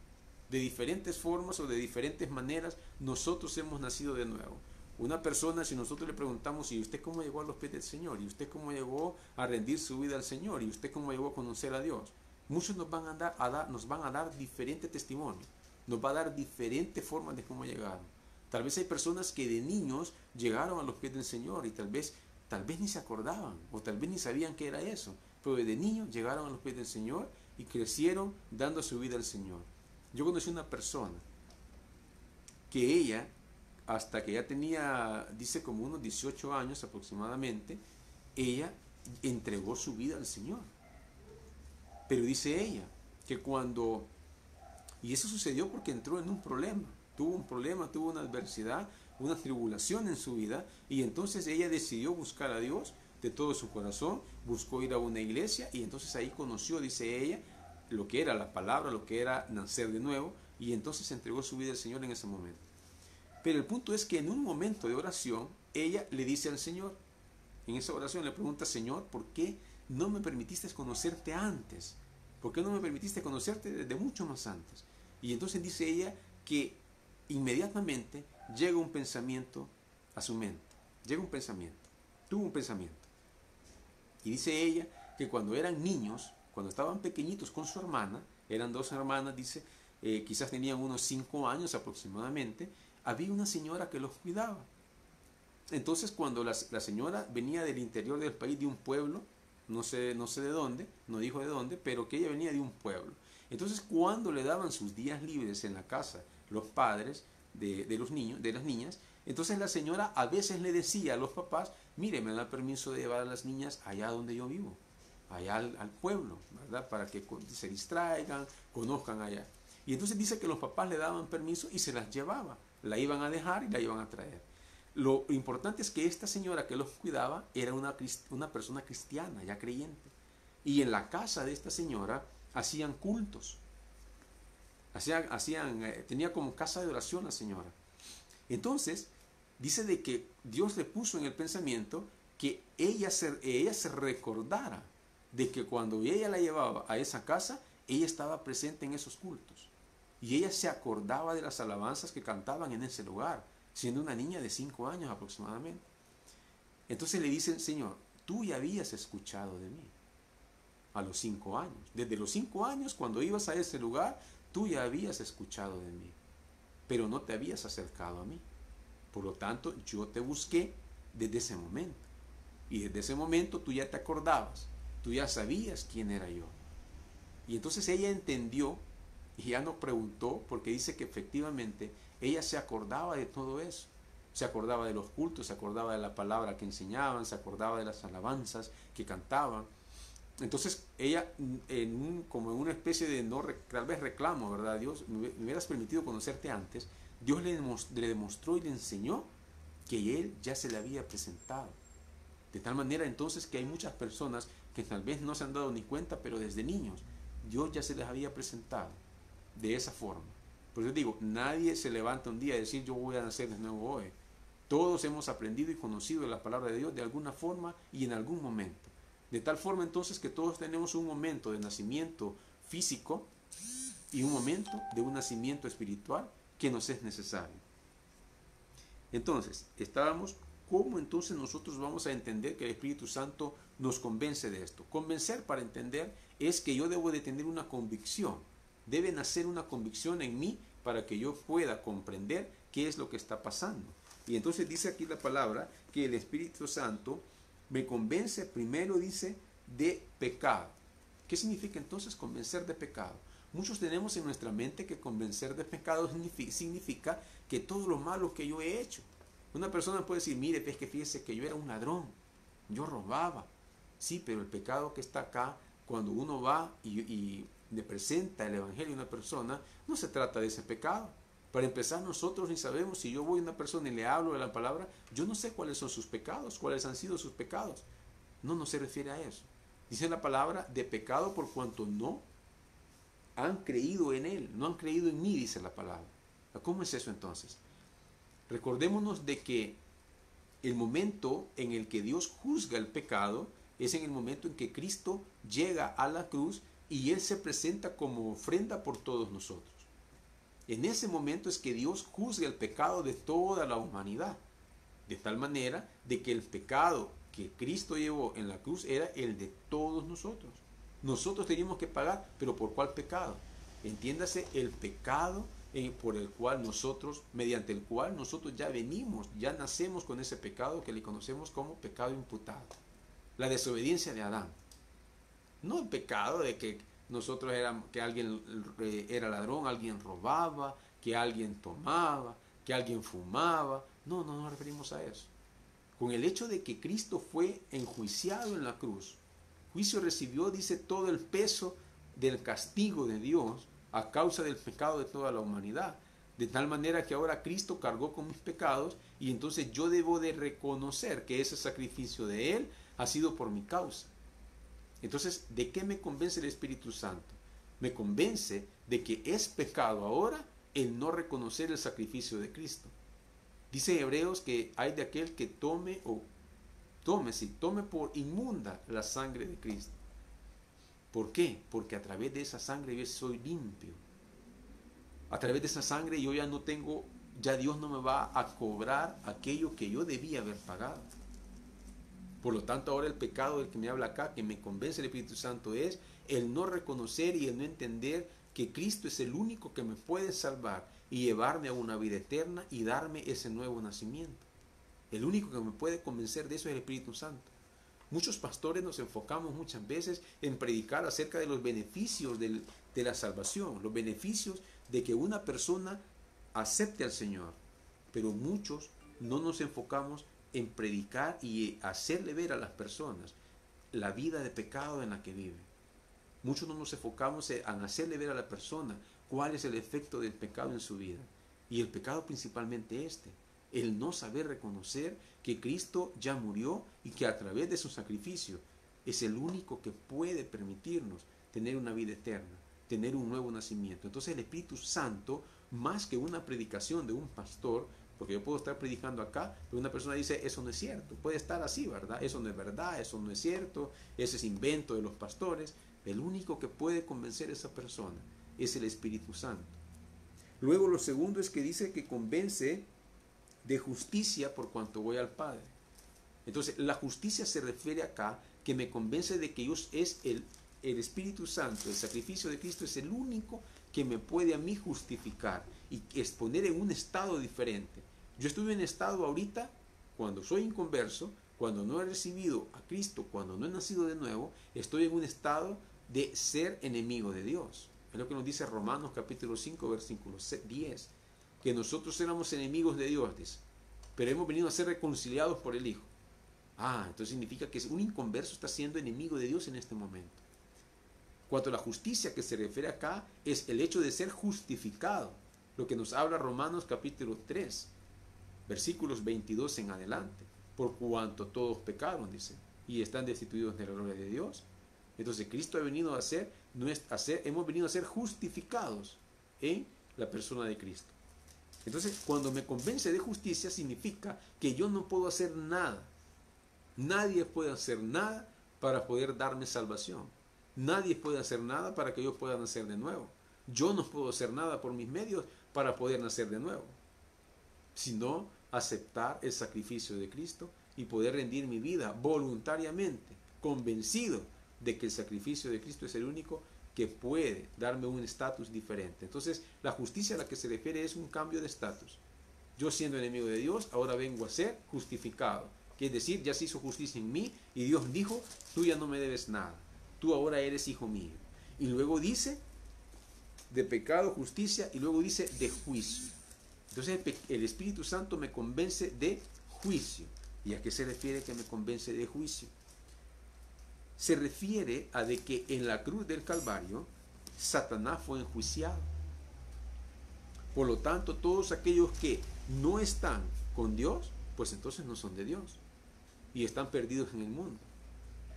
De diferentes formas o de diferentes maneras, nosotros hemos nacido de nuevo. Una persona, si nosotros le preguntamos, ¿y usted cómo llegó a los pies del Señor? ¿Y usted cómo llegó a rendir su vida al Señor? ¿Y usted cómo llegó a conocer a Dios? Muchos nos van a dar diferentes testimonios. Nos va a dar diferentes formas de cómo llegaron. Tal vez hay personas que de niños llegaron a los pies del Señor y tal vez ni se acordaban o tal vez ni sabían qué era eso. Pero de niños llegaron a los pies del Señor y crecieron dando su vida al Señor. Yo conocí una persona que ella, hasta que ya tenía, dice como unos 18 años aproximadamente, ella entregó su vida al Señor. Pero dice ella que y eso sucedió porque entró en un problema, tuvo una adversidad, una tribulación en su vida, y entonces ella decidió buscar a Dios de todo su corazón, buscó ir a una iglesia, y entonces ahí conoció, dice ella, lo que era la palabra, lo que era nacer de nuevo, y entonces entregó su vida al Señor en ese momento. Pero el punto es que en un momento de oración, ella le dice al Señor, en esa oración le pregunta: Señor, ¿por qué no me permitiste conocerte antes? ¿Por qué no me permitiste conocerte desde mucho más antes? Y entonces dice ella que inmediatamente llega un pensamiento a su mente. Tuvo un pensamiento. Y dice ella que cuando eran niños, cuando estaban pequeñitos con su hermana, eran dos hermanas, dice, quizás tenían unos 5 años aproximadamente, había una señora que los cuidaba. Entonces cuando la señora venía del interior del país, de un pueblo, no sé de dónde, no dijo de dónde, pero que ella venía de un pueblo. Entonces cuando le daban sus días libres en la casa los padres de los niños, de las niñas, entonces la señora a veces le decía a los papás: mire, me da permiso de llevar a las niñas allá donde yo vivo, allá al pueblo, ¿verdad? Para que se distraigan, conozcan allá. Y entonces dice que los papás le daban permiso y se las llevaba, la iban a dejar y la iban a traer. Lo importante es que esta señora que los cuidaba era una persona cristiana, ya creyente. Y en la casa de esta señora hacían cultos. Tenía como casa de oración la señora. Entonces, dice de que Dios le puso en el pensamiento que ella se recordara de que cuando ella la llevaba a esa casa, ella estaba presente en esos cultos. Y ella se acordaba de las alabanzas que cantaban en ese lugar, siendo una niña de 5 años aproximadamente. Entonces le dicen: Señor, tú ya habías escuchado de mí a los 5 años. Desde los 5 años, cuando ibas a ese lugar, tú ya habías escuchado de mí, pero no te habías acercado a mí. Por lo tanto, yo te busqué desde ese momento. Y desde ese momento tú ya te acordabas, tú ya sabías quién era yo. Y entonces ella entendió y ya no preguntó, porque dice que efectivamente ella se acordaba de todo eso. Se acordaba de los cultos, se acordaba de la palabra que enseñaban, se acordaba de las alabanzas que cantaban. Entonces ella, como en una especie de tal vez reclamo, ¿verdad? Dios, me hubieras permitido conocerte antes. Dios le demostró y le enseñó que Él ya se le había presentado. De tal manera entonces que hay muchas personas que tal vez no se han dado ni cuenta, pero desde niños Dios ya se les había presentado de esa forma. Por eso digo, nadie se levanta un día a decir: yo voy a nacer de nuevo hoy. Todos hemos aprendido y conocido la palabra de Dios de alguna forma y en algún momento. De tal forma entonces que todos tenemos un momento de nacimiento físico y un momento de un nacimiento espiritual que nos es necesario. Entonces, estábamos, ¿cómo entonces nosotros vamos a entender que el Espíritu Santo nos convence de esto? Convencer, para entender, es que yo debo de tener una convicción. Debe nacer una convicción en mí para que yo pueda comprender qué es lo que está pasando. Y entonces dice aquí la palabra que el Espíritu Santo me convence, primero dice, de pecado. ¿Qué significa entonces convencer de pecado? Muchos tenemos en nuestra mente que convencer de pecado significa que todo lo malo que yo he hecho. Una persona puede decir, mire, es que fíjese que yo era un ladrón, yo robaba. Sí, pero el pecado que está acá, cuando uno va y le presenta el Evangelio a una persona, no se trata de ese pecado. Para empezar, nosotros ni sabemos, si yo voy a una persona y le hablo de la palabra, yo no sé cuáles son sus pecados, cuáles han sido sus pecados. No se refiere a eso. Dice la palabra de pecado por cuanto no han creído en Él, no han creído en mí, dice la palabra. ¿Cómo es eso entonces? Recordémonos de que el momento en el que Dios juzga el pecado es en el momento en que Cristo llega a la cruz y Él se presenta como ofrenda por todos nosotros. En ese momento es que Dios juzga el pecado de toda la humanidad, de tal manera de que el pecado que Cristo llevó en la cruz era el de todos nosotros. Nosotros teníamos que pagar, pero ¿por cuál pecado? Entiéndase, el pecado por el cual nosotros, mediante el cual nosotros ya venimos, ya nacemos con ese pecado que le conocemos como pecado imputado. La desobediencia de Adán. No el pecado de que nosotros éramos, que alguien era ladrón, alguien robaba, que alguien tomaba, que alguien fumaba. No nos referimos a eso. Con el hecho de que Cristo fue enjuiciado en la cruz, juicio recibió, dice, todo el peso del castigo de Dios a causa del pecado de toda la humanidad. De tal manera que ahora Cristo cargó con mis pecados y entonces yo debo de reconocer que ese sacrificio de Él ha sido por mi causa. Entonces, ¿de qué me convence el Espíritu Santo? Me convence de que es pecado ahora el no reconocer el sacrificio de Cristo. Dice Hebreos que hay de aquel que tome por inmunda la sangre de Cristo. ¿Por qué? Porque a través de esa sangre yo soy limpio. A través de esa sangre yo ya no tengo, ya Dios no me va a cobrar aquello que yo debía haber pagado. Por lo tanto, ahora el pecado del que me habla acá, que me convence el Espíritu Santo, es el no reconocer y el no entender que Cristo es el único que me puede salvar y llevarme a una vida eterna y darme ese nuevo nacimiento. El único que me puede convencer de eso es el Espíritu Santo. Muchos pastores nos enfocamos muchas veces en predicar acerca de los beneficios de la salvación, los beneficios de que una persona acepte al Señor, pero muchos no nos enfocamos en predicar y hacerle ver a las personas la vida de pecado en la que vive. Muchos no nos enfocamos en hacerle ver a la persona cuál es el efecto del pecado en su vida. Y el pecado principalmente el no saber reconocer que Cristo ya murió y que a través de su sacrificio es el único que puede permitirnos tener una vida eterna, tener un nuevo nacimiento. Entonces el Espíritu Santo, más que una predicación de un pastor, porque yo puedo estar predicando acá, pero una persona dice, eso no es cierto, puede estar así, ¿verdad? Eso no es verdad, eso no es cierto, ese es invento de los pastores. El único que puede convencer a esa persona es el Espíritu Santo. Luego lo segundo es que dice que convence de justicia por cuanto voy al Padre. Entonces la justicia se refiere acá que me convence de que Dios es el Espíritu Santo, el sacrificio de Cristo es el único que me puede a mí justificar y exponer en un estado diferente. Yo estoy en estado ahorita, cuando soy inconverso, cuando no he recibido a Cristo, cuando no he nacido de nuevo, estoy en un estado de ser enemigo de Dios. Es lo que nos dice Romanos capítulo 5, versículo 10, que nosotros éramos enemigos de Dios, dice, pero hemos venido a ser reconciliados por el Hijo. Entonces significa que un inconverso está siendo enemigo de Dios en este momento. Cuanto a la justicia que se refiere acá, es el hecho de ser justificado, lo que nos habla Romanos capítulo 3, versículos 22 en adelante, por cuanto todos pecaron, dice, y están destituidos de la gloria de Dios. Entonces Cristo ha venido hemos venido a ser justificados en la persona de Cristo. Entonces, cuando me convence de justicia, significa que yo no puedo hacer nada. Nadie puede hacer nada para poder darme salvación. Nadie puede hacer nada para que yo pueda nacer de nuevo. Yo no puedo hacer nada por mis medios para poder nacer de nuevo, sino aceptar el sacrificio de Cristo y poder rendir mi vida voluntariamente, convencido de que el sacrificio de Cristo es el único que puede darme un estatus diferente. Entonces, la justicia a la que se refiere es un cambio de estatus. Yo, siendo enemigo de Dios, ahora vengo a ser justificado. Que es decir, ya se hizo justicia en mí y Dios dijo, tú ya no me debes nada. Tú ahora eres hijo mío. Y luego dice de pecado, justicia, y luego dice de juicio. Entonces el Espíritu Santo me convence de juicio. ¿Y a qué se refiere que me convence de juicio? Se refiere a de que en la cruz del Calvario Satanás fue enjuiciado. Por lo tanto, todos aquellos que no están con Dios, pues entonces no son de Dios y están perdidos en el mundo.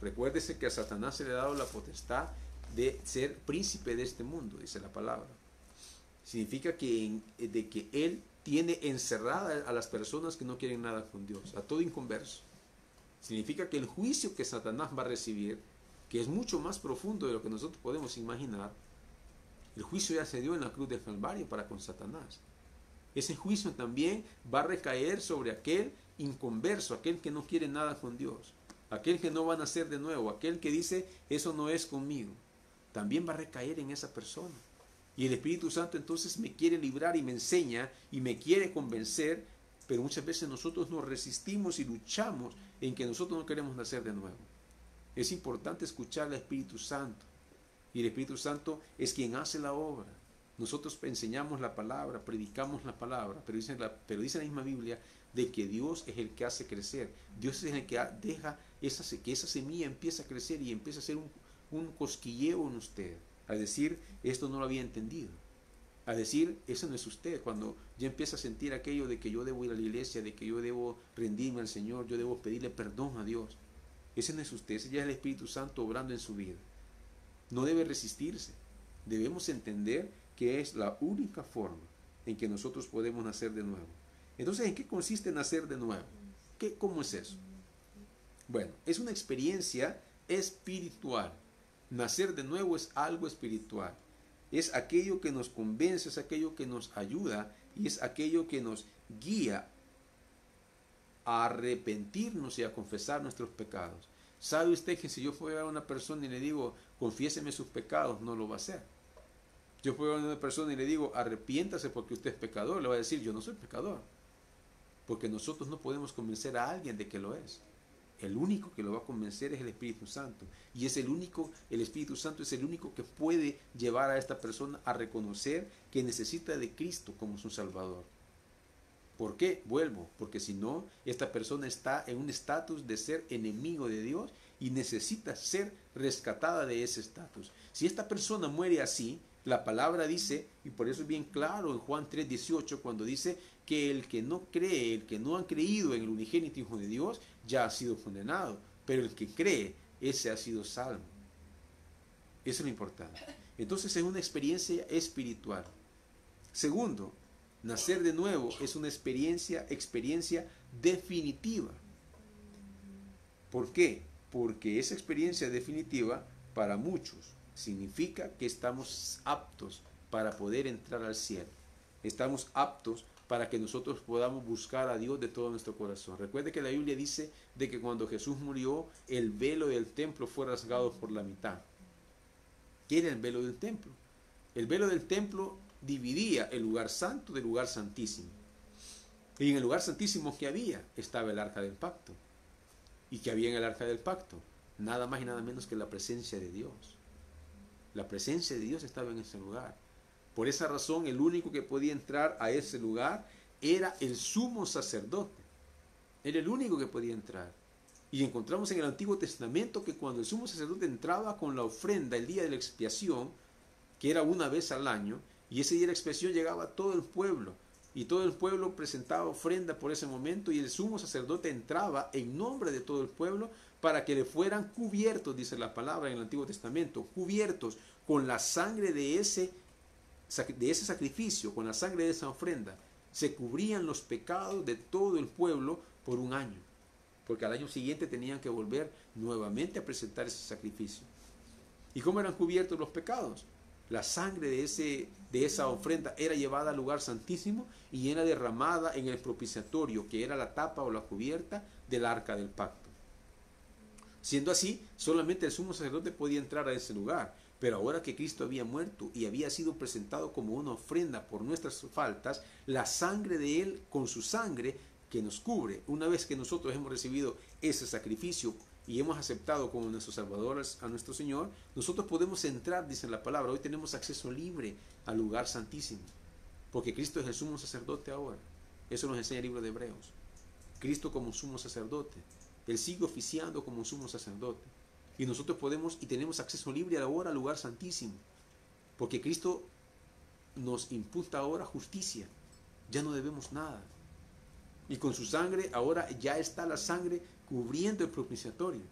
Recuérdese que a Satanás se le ha dado la potestad de ser príncipe de este mundo, dice la palabra. Significa que él tiene encerrada a las personas que no quieren nada con Dios, a todo inconverso. Significa que el juicio que Satanás va a recibir, que es mucho más profundo de lo que nosotros podemos imaginar, el juicio ya se dio en la cruz del Calvario para con Satanás. Ese juicio también va a recaer sobre aquel inconverso, aquel que no quiere nada con Dios, aquel que no va a nacer de nuevo, aquel que dice, eso no es conmigo. También va a recaer en esa persona. Y el Espíritu Santo entonces me quiere librar y me enseña y me quiere convencer, pero muchas veces nosotros nos resistimos y luchamos en que nosotros no queremos nacer de nuevo. Es importante escuchar al Espíritu Santo. Y el Espíritu Santo es quien hace la obra. Nosotros enseñamos la palabra, predicamos la palabra, pero dice la misma Biblia de que Dios es el que hace crecer. Dios es el que deja que esa semilla empiece a crecer y empiece a hacer un cosquilleo en usted. A decir, esto no lo había entendido. A decir, eso no es usted. Cuando ya empieza a sentir aquello de que yo debo ir a la iglesia, de que yo debo rendirme al Señor, yo debo pedirle perdón a Dios. Ese no es usted, ese ya es el Espíritu Santo obrando en su vida. No debe resistirse. Debemos entender que es la única forma en que nosotros podemos nacer de nuevo. Entonces, ¿en qué consiste nacer de nuevo? ¿Cómo es eso? Bueno, es una experiencia espiritual. Nacer de nuevo es algo espiritual. Es aquello que nos convence, es aquello que nos ayuda y es aquello que nos guía a arrepentirnos y a confesar nuestros pecados. ¿Sabe usted que si yo fuera a una persona y le digo, confiéseme sus pecados, no lo va a hacer? Yo puedo ir a una persona y le digo, arrepiéntase porque usted es pecador, le va a decir, yo no soy pecador. Porque nosotros no podemos convencer a alguien de que lo es. El único que lo va a convencer es el Espíritu Santo. Y es el Espíritu Santo es el único que puede llevar a esta persona a reconocer que necesita de Cristo como su Salvador. ¿Por qué? Vuelvo, porque si no, esta persona está en un estatus de ser enemigo de Dios y necesita ser rescatada de ese estatus. Si esta persona muere así, la palabra dice, y por eso es bien claro en Juan 3:18, cuando dice que el que no cree, el que no ha creído en el unigénito Hijo de Dios, ya ha sido condenado, pero el que cree, ese ha sido salvo. Eso es lo importante. Entonces es una experiencia espiritual. Segundo, nacer de nuevo es una experiencia definitiva. ¿Por qué? Porque esa experiencia definitiva para muchos significa que estamos aptos para poder entrar al cielo. Estamos aptos para que nosotros podamos buscar a Dios de todo nuestro corazón. Recuerde que la Biblia dice de que cuando Jesús murió, el velo del templo fue rasgado por la mitad. ¿Qué era el velo del templo? El velo del templo dividía el lugar santo del lugar santísimo. Y en el lugar santísimo que había estaba el arca del pacto. ¿Y que había en el arca del pacto? Nada más y nada menos que la presencia de Dios. La presencia de Dios estaba en ese lugar. Por esa razón, el único que podía entrar a ese lugar era el sumo sacerdote. Era el único que podía entrar. Y encontramos en el Antiguo Testamento que cuando el sumo sacerdote entraba con la ofrenda el día de la expiación, que era una vez al año, y ese día de la expiación llegaba todo el pueblo, y todo el pueblo presentaba ofrenda por ese momento, y el sumo sacerdote entraba en nombre de todo el pueblo para que le fueran cubiertos, dice la palabra en el Antiguo Testamento, cubiertos con la sangre de ese sacrificio, con la sangre de esa ofrenda. Se cubrían los pecados de todo el pueblo por un año, porque al año siguiente tenían que volver nuevamente a presentar ese sacrificio. ¿Y cómo eran cubiertos los pecados? La sangre de esa ofrenda era llevada al lugar santísimo y era derramada en el propiciatorio, que era la tapa o la cubierta del arca del pacto. Siendo así, solamente el sumo sacerdote podía entrar a ese lugar. Pero ahora que Cristo había muerto y había sido presentado como una ofrenda por nuestras faltas, la sangre de Él, con su sangre que nos cubre, una vez que nosotros hemos recibido ese sacrificio y hemos aceptado como nuestro Salvador a nuestro Señor, nosotros podemos entrar, dice la palabra. Hoy tenemos acceso libre al lugar santísimo, porque Cristo es el sumo sacerdote ahora. Eso nos enseña el libro de Hebreos. Cristo como sumo sacerdote. Él sigue oficiando como sumo sacerdote. Y nosotros podemos y tenemos acceso libre ahora al lugar santísimo. Porque Cristo nos imputa ahora justicia. Ya no debemos nada. Y con su sangre, ahora ya está la sangre cubriendo el propiciatorio.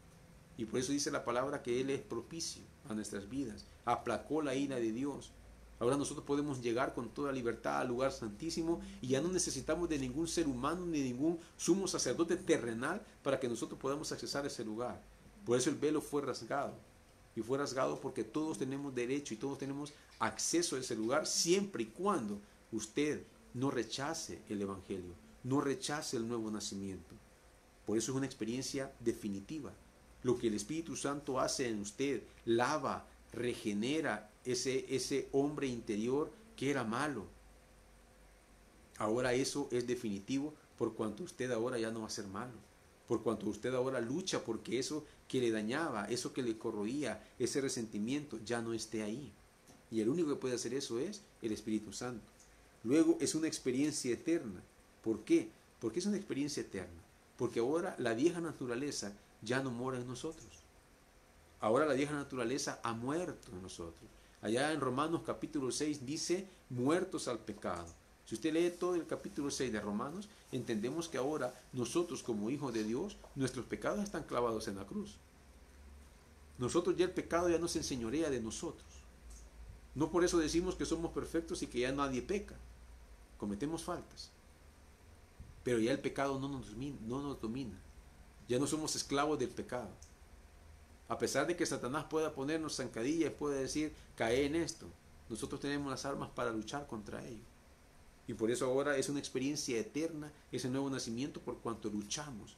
Y por eso dice la palabra que Él es propicio a nuestras vidas. Aplacó la ira de Dios. Ahora nosotros podemos llegar con toda libertad al lugar santísimo y ya no necesitamos de ningún ser humano ni de ningún sumo sacerdote terrenal para que nosotros podamos accesar a ese lugar. Por eso el velo fue rasgado. Y fue rasgado porque todos tenemos derecho y todos tenemos acceso a ese lugar siempre y cuando usted no rechace el Evangelio, no rechace el nuevo nacimiento. Por eso es una experiencia definitiva. Lo que el Espíritu Santo hace en usted, lava, regenera ese hombre interior que era malo. Ahora eso es definitivo por cuanto usted ahora ya no va a ser malo. Por cuanto usted ahora lucha porque eso que le dañaba, eso que le corroía, ese resentimiento ya no esté ahí. Y el único que puede hacer eso es el Espíritu Santo. Luego es una experiencia eterna. ¿Por qué? Porque es una experiencia eterna. Porque ahora la vieja naturaleza ya no mora en nosotros. Ahora la vieja naturaleza ha muerto en nosotros. Allá en Romanos capítulo 6 dice, muertos al pecado. Si usted lee todo el capítulo 6 de Romanos, entendemos que ahora nosotros como hijos de Dios, nuestros pecados están clavados en la cruz. Nosotros ya el pecado ya no se enseñorea de nosotros. No por eso decimos que somos perfectos y que ya nadie peca. Cometemos faltas. Pero ya el pecado no nos domina. Ya no somos esclavos del pecado. A pesar de que Satanás pueda ponernos zancadillas, puede decir, cae en esto. Nosotros tenemos las armas para luchar contra ello. Y por eso ahora es una experiencia eterna, ese nuevo nacimiento, por cuanto luchamos.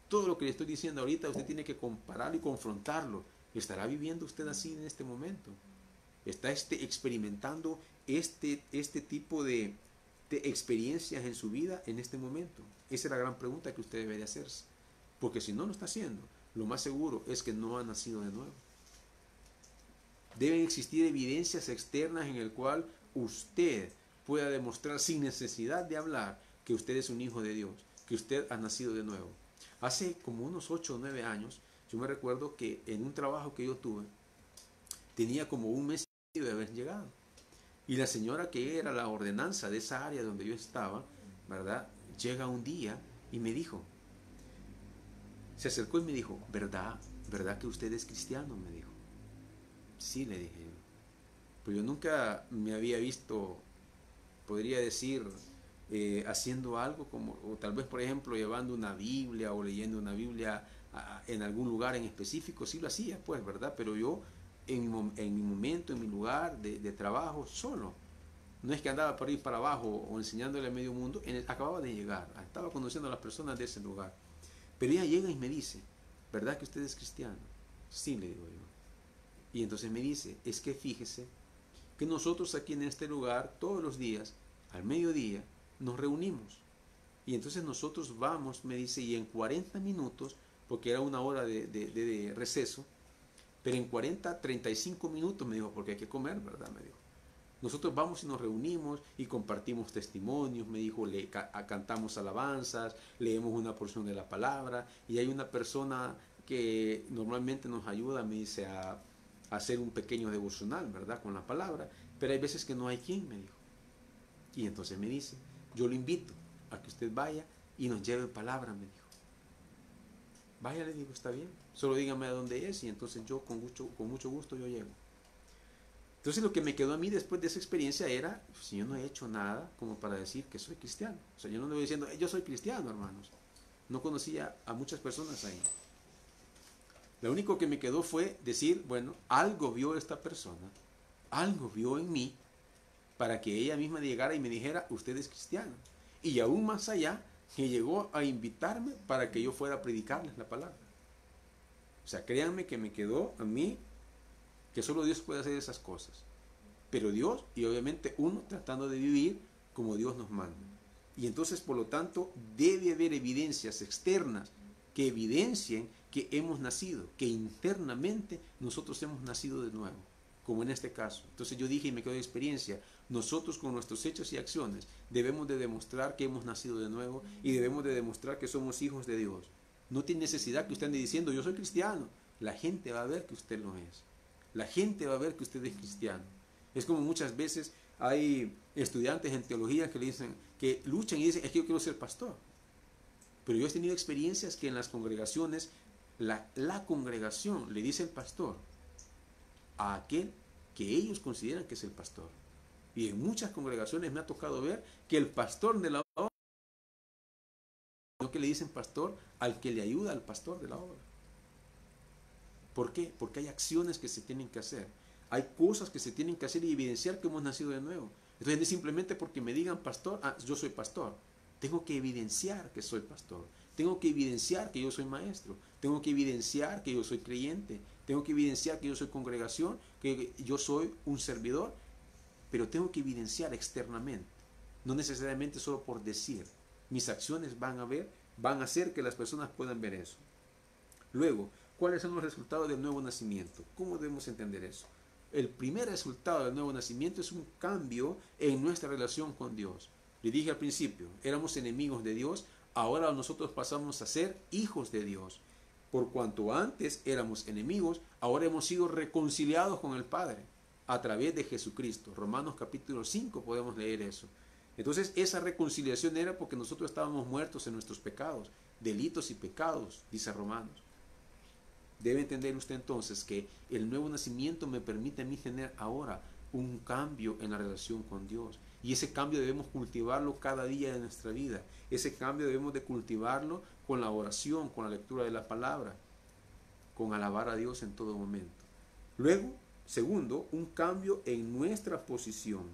Todo lo que le estoy diciendo ahorita, usted tiene que compararlo y confrontarlo. ¿Estará viviendo usted así en este momento? ¿Está experimentando este tipo de experiencias en su vida en este momento? Esa es la gran pregunta que usted debería hacerse. Porque si no lo está haciendo, lo más seguro es que no ha nacido de nuevo. Deben existir evidencias externas en el cual usted pueda demostrar sin necesidad de hablar que usted es un hijo de Dios, que usted ha nacido de nuevo. Hace como unos 8 o 9 años, yo me recuerdo que en un trabajo que yo tuve, tenía como un mes y medio de haber llegado. Y la señora que era la ordenanza de esa área donde yo estaba, ¿verdad? Llega un día y me dijo, se acercó y me dijo, ¿verdad que usted es cristiano? Me dijo. Sí, le dije yo. Pues yo nunca me había visto, podría decir, haciendo algo como, o tal vez por ejemplo llevando una Biblia o leyendo una Biblia en algún lugar en específico. Sí lo hacía, pues, ¿verdad? Pero yo en mi momento, en mi lugar de trabajo, solo. No es que andaba por ir para abajo o enseñándole a medio mundo, acababa de llegar, estaba conociendo a las personas de ese lugar. Pero ella llega y me dice, ¿verdad que usted es cristiano? Sí, le digo yo. Y entonces me dice, es que fíjese que nosotros aquí en este lugar, todos los días, al mediodía, nos reunimos. Y entonces nosotros vamos, me dice, y en 40 minutos, porque era una hora de receso, pero en 35 minutos, me dijo, porque hay que comer, ¿verdad? Me dijo. Nosotros vamos y nos reunimos y compartimos testimonios, me dijo, cantamos alabanzas, leemos una porción de la palabra y hay una persona que normalmente nos ayuda, me dice, a hacer un pequeño devocional, ¿verdad? Con la palabra, pero hay veces que no hay quien, me dijo. Y entonces me dice, yo lo invito a que usted vaya y nos lleve palabra, me dijo. Vaya, le digo, está bien, solo dígame a dónde es y entonces yo con mucho gusto yo llego. Entonces lo que me quedó a mí después de esa experiencia era, si yo no he hecho nada como para decir que soy cristiano. O sea, yo no estoy diciendo, yo soy cristiano, hermanos. No conocía a muchas personas ahí. Lo único que me quedó fue decir, bueno, algo vio esta persona, algo vio en mí, para que ella misma llegara y me dijera, usted es cristiano. Y aún más allá, que llegó a invitarme para que yo fuera a predicarles la palabra. O sea, créanme que me quedó a mí que solo Dios puede hacer esas cosas. Pero Dios, y obviamente uno tratando de vivir como Dios nos manda. Y entonces, por lo tanto, debe haber evidencias externas que evidencien que hemos nacido, que internamente nosotros hemos nacido de nuevo, como en este caso. Entonces yo dije y me quedó de experiencia, nosotros con nuestros hechos y acciones debemos de demostrar que hemos nacido de nuevo y debemos de demostrar que somos hijos de Dios. No tiene necesidad que usted ande diciendo, yo soy cristiano. La gente va a ver que usted lo es. La gente va a ver que usted es cristiano. Es como muchas veces hay estudiantes en teología que le dicen, que luchan y dicen, es que yo quiero ser pastor. Pero yo he tenido experiencias que en las congregaciones, la congregación le dice el pastor a aquel que ellos consideran que es el pastor. Y en muchas congregaciones me ha tocado ver que el pastor de la obra, no que le dicen pastor al que le ayuda al pastor de la obra. ¿Por qué? Porque hay acciones que se tienen que hacer. Hay cosas que se tienen que hacer y evidenciar que hemos nacido de nuevo. Entonces no es simplemente porque me digan pastor, yo soy pastor. Tengo que evidenciar que soy pastor. Tengo que evidenciar que yo soy maestro. Tengo que evidenciar que yo soy creyente. Tengo que evidenciar que yo soy congregación, que yo soy un servidor. Pero tengo que evidenciar externamente. No necesariamente solo por decir. Mis acciones van a hacer que las personas puedan ver eso. Luego, ¿cuáles son los resultados del nuevo nacimiento? ¿Cómo debemos entender eso? El primer resultado del nuevo nacimiento es un cambio en nuestra relación con Dios. Le dije al principio, éramos enemigos de Dios, ahora nosotros pasamos a ser hijos de Dios. Por cuanto antes éramos enemigos, ahora hemos sido reconciliados con el Padre a través de Jesucristo. Romanos capítulo 5 podemos leer eso. Entonces esa reconciliación era porque nosotros estábamos muertos en nuestros pecados, delitos y pecados, dice Romanos. Debe entender usted entonces que el nuevo nacimiento me permite a mí tener ahora un cambio en la relación con Dios. Y ese cambio debemos cultivarlo cada día de nuestra vida. Ese cambio debemos de cultivarlo con la oración, con la lectura de la palabra, con alabar a Dios en todo momento. Luego, segundo, un cambio en nuestra posición.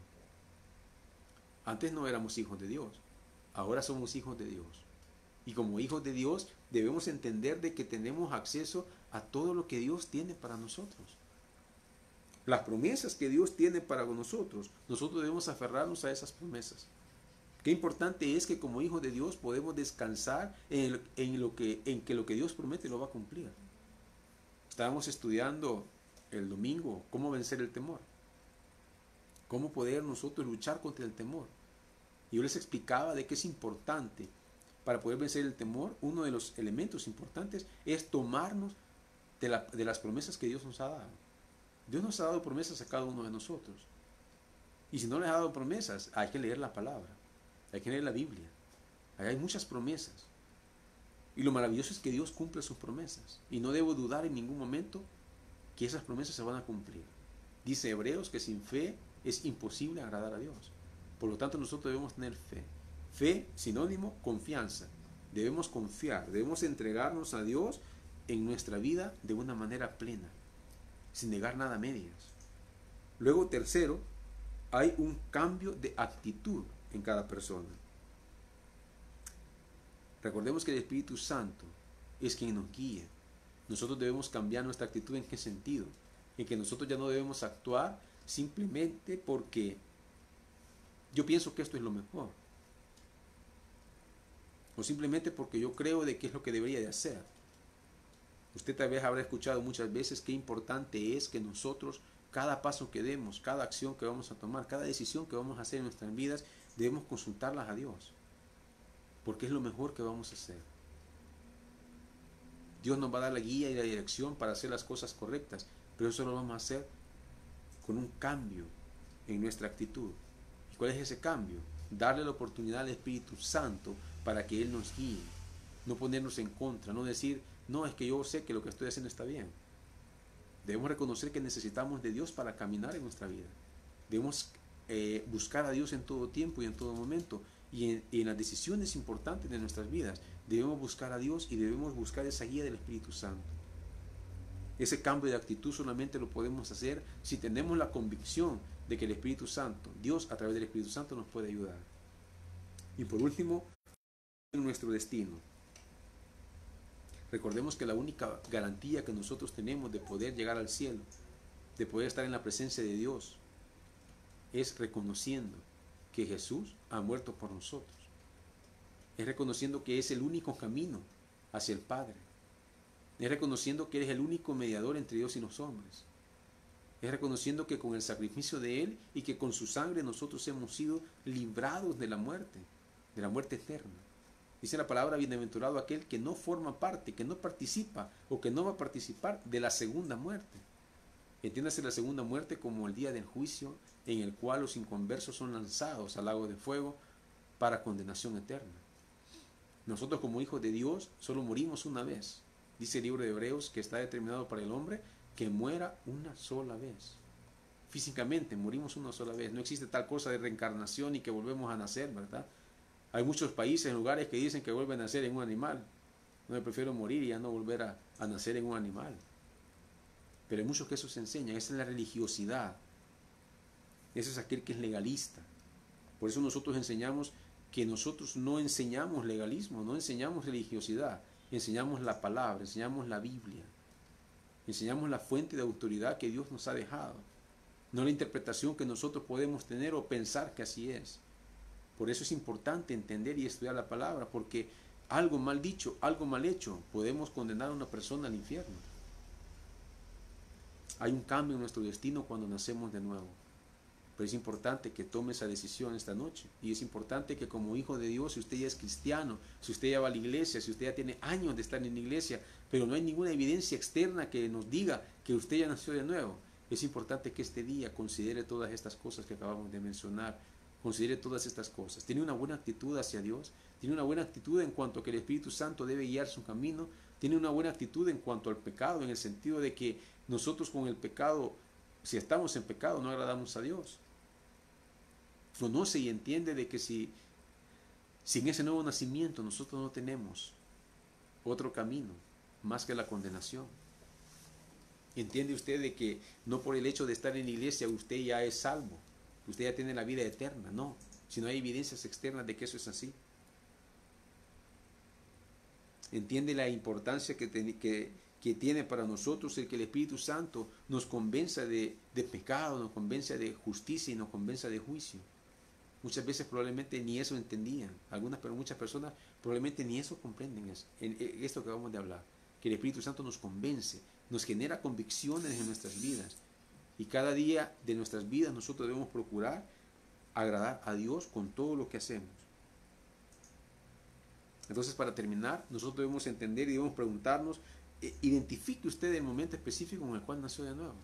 Antes no éramos hijos de Dios, ahora somos hijos de Dios. Y como hijos de Dios debemos entender de que tenemos acceso a todo lo que Dios tiene para nosotros. Las promesas que Dios tiene para nosotros debemos aferrarnos a esas promesas. Qué importante es que como hijos de Dios podemos descansar en que lo que Dios promete lo va a cumplir. Estábamos estudiando el domingo cómo vencer el temor. Cómo poder nosotros luchar contra el temor. Y yo les explicaba de que es importante para poder vencer el temor. Uno de los elementos importantes es tomarnos de las promesas que Dios nos ha dado. Dios nos ha dado promesas a cada uno de nosotros. Y si no les ha dado promesas, hay que leer la palabra. Hay que leer la Biblia. Ahí hay muchas promesas. Y lo maravilloso es que Dios cumple sus promesas. Y no debo dudar en ningún momento que esas promesas se van a cumplir. Dice Hebreos que sin fe es imposible agradar a Dios. Por lo tanto, nosotros debemos tener fe. Fe, sinónimo, confianza. Debemos confiar, debemos entregarnos a Dios en nuestra vida de una manera plena, sin negar nada a medias. Luego, tercero, hay un cambio de actitud en cada persona. Recordemos que el Espíritu Santo es quien nos guía. Nosotros debemos cambiar nuestra actitud. ¿En qué sentido? En que nosotros ya no debemos actuar simplemente porque yo pienso que esto es lo mejor, o simplemente porque yo creo de que es lo que debería de hacer. Usted tal vez habrá escuchado muchas veces qué importante es que nosotros, cada paso que demos, cada acción que vamos a tomar, cada decisión que vamos a hacer en nuestras vidas, debemos consultarlas a Dios, porque es lo mejor que vamos a hacer. Dios nos va a dar la guía y la dirección para hacer las cosas correctas, pero eso lo vamos a hacer con un cambio en nuestra actitud. ¿Y cuál es ese cambio? Darle la oportunidad al Espíritu Santo para que Él nos guíe. No ponernos en contra, no decir, no, es que yo sé que lo que estoy haciendo está bien. Debemos reconocer que necesitamos de Dios para caminar en nuestra vida. Debemos buscar a Dios en todo tiempo y en todo momento. Y en las decisiones importantes de nuestras vidas debemos buscar a Dios y debemos buscar esa guía del Espíritu Santo. Ese cambio de actitud solamente lo podemos hacer si tenemos la convicción de que el Espíritu Santo, Dios a través del Espíritu Santo, nos puede ayudar. Y por último, nuestro destino. Recordemos que la única garantía que nosotros tenemos de poder llegar al cielo, de poder estar en la presencia de Dios, es reconociendo que Jesús ha muerto por nosotros. Es reconociendo que es el único camino hacia el Padre. Es reconociendo que Él es el único mediador entre Dios y los hombres. Es reconociendo que con el sacrificio de Él y que con su sangre nosotros hemos sido librados de la muerte eterna. Dice la palabra: bienaventurado aquel que no forma parte, que no participa o que no va a participar de la segunda muerte. Entiéndase la segunda muerte como el día del juicio en el cual los inconversos son lanzados al lago de fuego para condenación eterna. Nosotros como hijos de Dios solo morimos una vez. Dice el libro de Hebreos que está determinado para el hombre que muera una sola vez. Físicamente morimos una sola vez. No existe tal cosa de reencarnación y que volvemos a nacer, ¿verdad? Hay muchos países, lugares que dicen que vuelven a nacer en un animal. No, me prefiero morir y ya no volver a nacer en un animal. Pero hay muchos que eso se enseña. Esa es la religiosidad. Ese es aquel que es legalista. Por eso nosotros enseñamos que nosotros no enseñamos legalismo, no enseñamos religiosidad. Enseñamos la palabra, enseñamos la Biblia. Enseñamos la fuente de autoridad que Dios nos ha dejado. No la interpretación que nosotros podemos tener o pensar que así es. Por eso es importante entender y estudiar la palabra, porque algo mal dicho, algo mal hecho, podemos condenar a una persona al infierno. Hay un cambio en nuestro destino cuando nacemos de nuevo. Pero es importante que tome esa decisión esta noche. Y es importante que como hijo de Dios, si usted ya es cristiano, si usted ya va a la iglesia, si usted ya tiene años de estar en la iglesia, pero no hay ninguna evidencia externa que nos diga que usted ya nació de nuevo, es importante que este día considere todas estas cosas que acabamos de mencionar. Considere todas estas cosas. Tiene una buena actitud hacia Dios. Tiene una buena actitud en cuanto a que el Espíritu Santo debe guiar su camino. Tiene una buena actitud en cuanto al pecado, en el sentido de que nosotros con el pecado, si estamos en pecado, no agradamos a Dios. Conoce y entiende de que si sin ese nuevo nacimiento nosotros no tenemos otro camino más que la condenación. ¿Entiende usted de que no por el hecho de estar en la iglesia usted ya es salvo? Usted ya tiene la vida eterna, no. Si no hay evidencias externas de que eso es así. Entiende la importancia que tiene para nosotros el que el Espíritu Santo nos convenza de pecado, nos convenza de justicia y nos convenza de juicio. Muchas veces probablemente ni eso entendían. Pero muchas personas probablemente ni eso comprenden en esto que acabamos de hablar. Que el Espíritu Santo nos convence, nos genera convicciones en nuestras vidas. Y cada día de nuestras vidas nosotros debemos procurar agradar a Dios con todo lo que hacemos. Entonces, para terminar, nosotros debemos entender y debemos preguntarnos, identifique usted el momento específico en el cual nació de nuevo,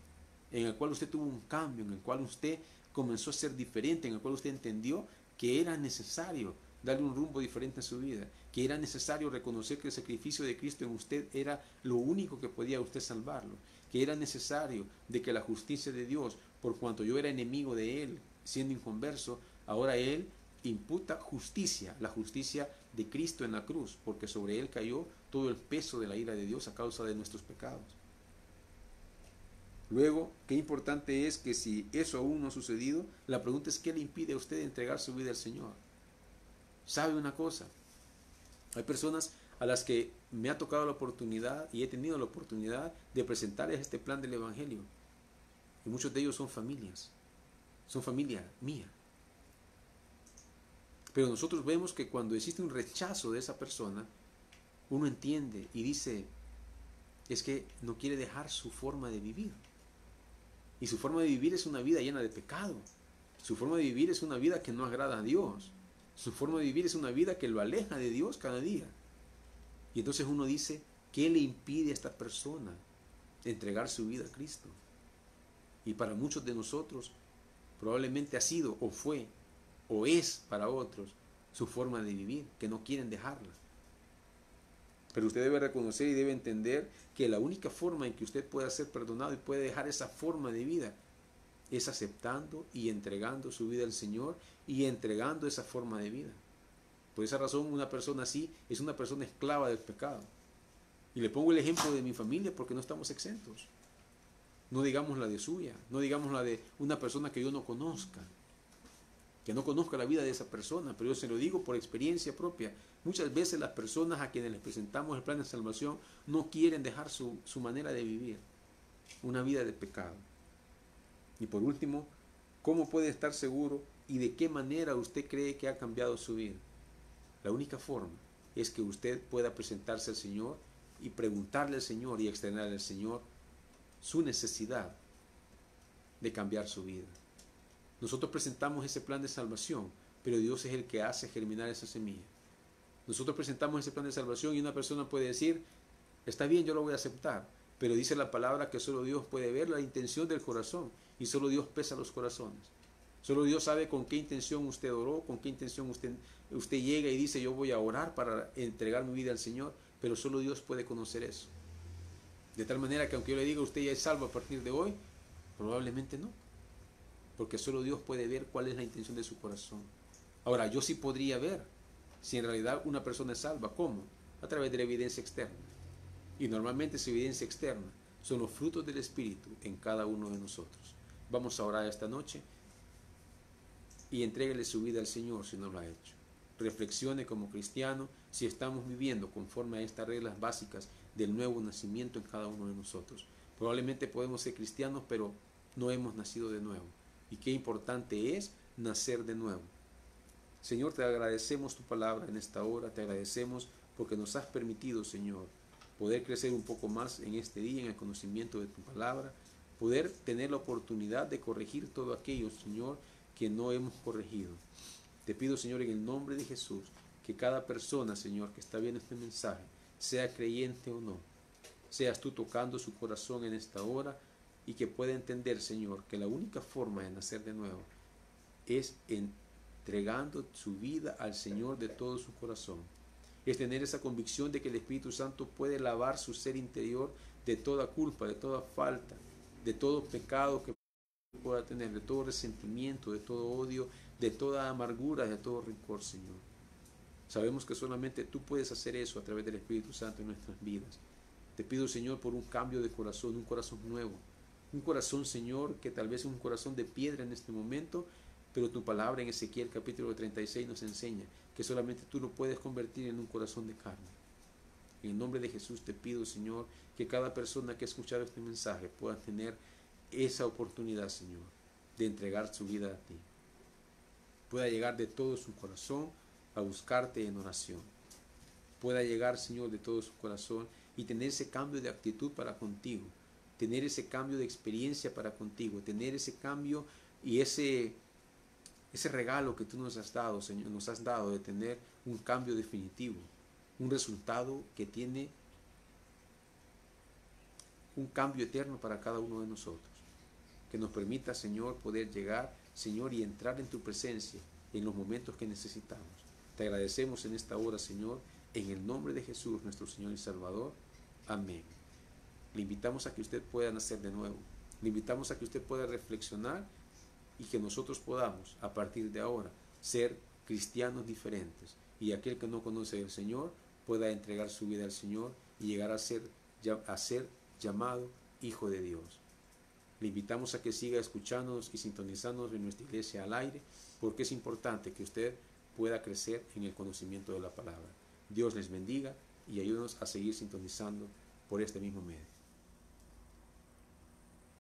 en el cual usted tuvo un cambio, en el cual usted comenzó a ser diferente, en el cual usted entendió que era necesario darle un rumbo diferente a su vida, que era necesario reconocer que el sacrificio de Cristo en usted era lo único que podía usted salvarlo, que era necesario de que la justicia de Dios, por cuanto yo era enemigo de Él, siendo inconverso, ahora Él imputa justicia, la justicia de Cristo en la cruz, porque sobre Él cayó todo el peso de la ira de Dios a causa de nuestros pecados. Luego, qué importante es que si eso aún no ha sucedido, la pregunta es: ¿qué le impide a usted entregar su vida al Señor? ¿Sabe una cosa? Hay personas a las que me ha tocado la oportunidad y he tenido la oportunidad de presentarles este plan del Evangelio. Y muchos de ellos son familia mía. Pero nosotros vemos que cuando existe un rechazo de esa persona, uno entiende y dice, es que no quiere dejar su forma de vivir. Y su forma de vivir es una vida llena de pecado. Su forma de vivir es una vida que no agrada a Dios. Su forma de vivir es una vida que lo aleja de Dios cada día. Y entonces uno dice, ¿qué le impide a esta persona entregar su vida a Cristo? Y para muchos de nosotros probablemente ha sido o fue o es para otros su forma de vivir, que no quieren dejarla. Pero usted debe reconocer y debe entender que la única forma en que usted pueda ser perdonado y puede dejar esa forma de vida es aceptando y entregando su vida al Señor y entregando esa forma de vida. Por esa razón, una persona así es una persona esclava del pecado. Y le pongo el ejemplo de mi familia porque no estamos exentos. No digamos la de suya, no digamos la de una persona que yo no conozca, que no conozca la vida de esa persona, pero yo se lo digo por experiencia propia. Muchas veces las personas a quienes les presentamos el plan de salvación no quieren dejar su manera de vivir, una vida de pecado. Y por último, ¿cómo puede estar seguro y de qué manera usted cree que ha cambiado su vida? La única forma es que usted pueda presentarse al Señor y preguntarle al Señor y externarle al Señor su necesidad de cambiar su vida. Nosotros presentamos ese plan de salvación, pero Dios es el que hace germinar esa semilla. Nosotros presentamos ese plan de salvación y una persona puede decir, está bien, yo lo voy a aceptar, pero dice la palabra que solo Dios puede ver la intención del corazón y solo Dios pesa los corazones. Solo Dios sabe con qué intención usted oró, con qué intención usted llega y dice, yo voy a orar para entregar mi vida al Señor, pero solo Dios puede conocer eso. De tal manera que aunque yo le diga, usted ya es salvo a partir de hoy, probablemente no, porque solo Dios puede ver cuál es la intención de su corazón. Ahora, yo sí podría ver si en realidad una persona es salva. ¿Cómo? A través de la evidencia externa. Y normalmente esa evidencia externa son los frutos del Espíritu en cada uno de nosotros. Vamos a orar esta noche y entréguele su vida al Señor si no lo ha hecho. Reflexione como cristiano si estamos viviendo conforme a estas reglas básicas del nuevo nacimiento en cada uno de nosotros. Probablemente podemos ser cristianos, pero no hemos nacido de nuevo. Y qué importante es nacer de nuevo. Señor, te agradecemos tu palabra en esta hora, te agradecemos porque nos has permitido, Señor, poder crecer un poco más en este día en el conocimiento de tu palabra, poder tener la oportunidad de corregir todo aquello, Señor, que no hemos corregido. Te pido, Señor, en el nombre de Jesús, que cada persona, Señor, que está viendo este mensaje, sea creyente o no, seas tú tocando su corazón en esta hora y que pueda entender, Señor, que la única forma de nacer de nuevo es entregando su vida al Señor de todo su corazón. Es tener esa convicción de que el Espíritu Santo puede lavar su ser interior de toda culpa, de toda falta, de todo pecado que pueda tener, de todo resentimiento, de todo odio, de toda amargura, de todo rencor, Señor. Sabemos que solamente tú puedes hacer eso a través del Espíritu Santo en nuestras vidas. Te pido, Señor, por un cambio de corazón, un corazón nuevo. Un corazón, Señor, que tal vez es un corazón de piedra en este momento, pero tu palabra en Ezequiel capítulo 36 nos enseña que solamente tú lo puedes convertir en un corazón de carne. En el nombre de Jesús te pido, Señor, que cada persona que ha escuchado este mensaje pueda tener esa oportunidad, Señor, de entregar su vida a ti. Pueda llegar de todo su corazón a buscarte en oración. Pueda llegar, Señor, de todo su corazón y tener ese cambio de actitud para contigo. Tener ese cambio de experiencia para contigo. Tener ese cambio y ese regalo que tú nos has dado, Señor, nos has dado de tener un cambio definitivo. Un resultado que tiene un cambio eterno para cada uno de nosotros. Que nos permita, Señor, poder llegar, Señor, y entrar en tu presencia en los momentos que necesitamos. Te agradecemos en esta hora, Señor, en el nombre de Jesús, nuestro Señor y Salvador. Amén. Le invitamos a que usted pueda nacer de nuevo. Le invitamos a que usted pueda reflexionar y que nosotros podamos, a partir de ahora, ser cristianos diferentes. Y aquel que no conoce al Señor pueda entregar su vida al Señor y llegar a ser llamado Hijo de Dios. Le invitamos a que siga escuchándonos y sintonizándonos en nuestra iglesia al aire, porque es importante que usted pueda crecer en el conocimiento de la palabra. Dios les bendiga y ayúdenos a seguir sintonizando por este mismo medio.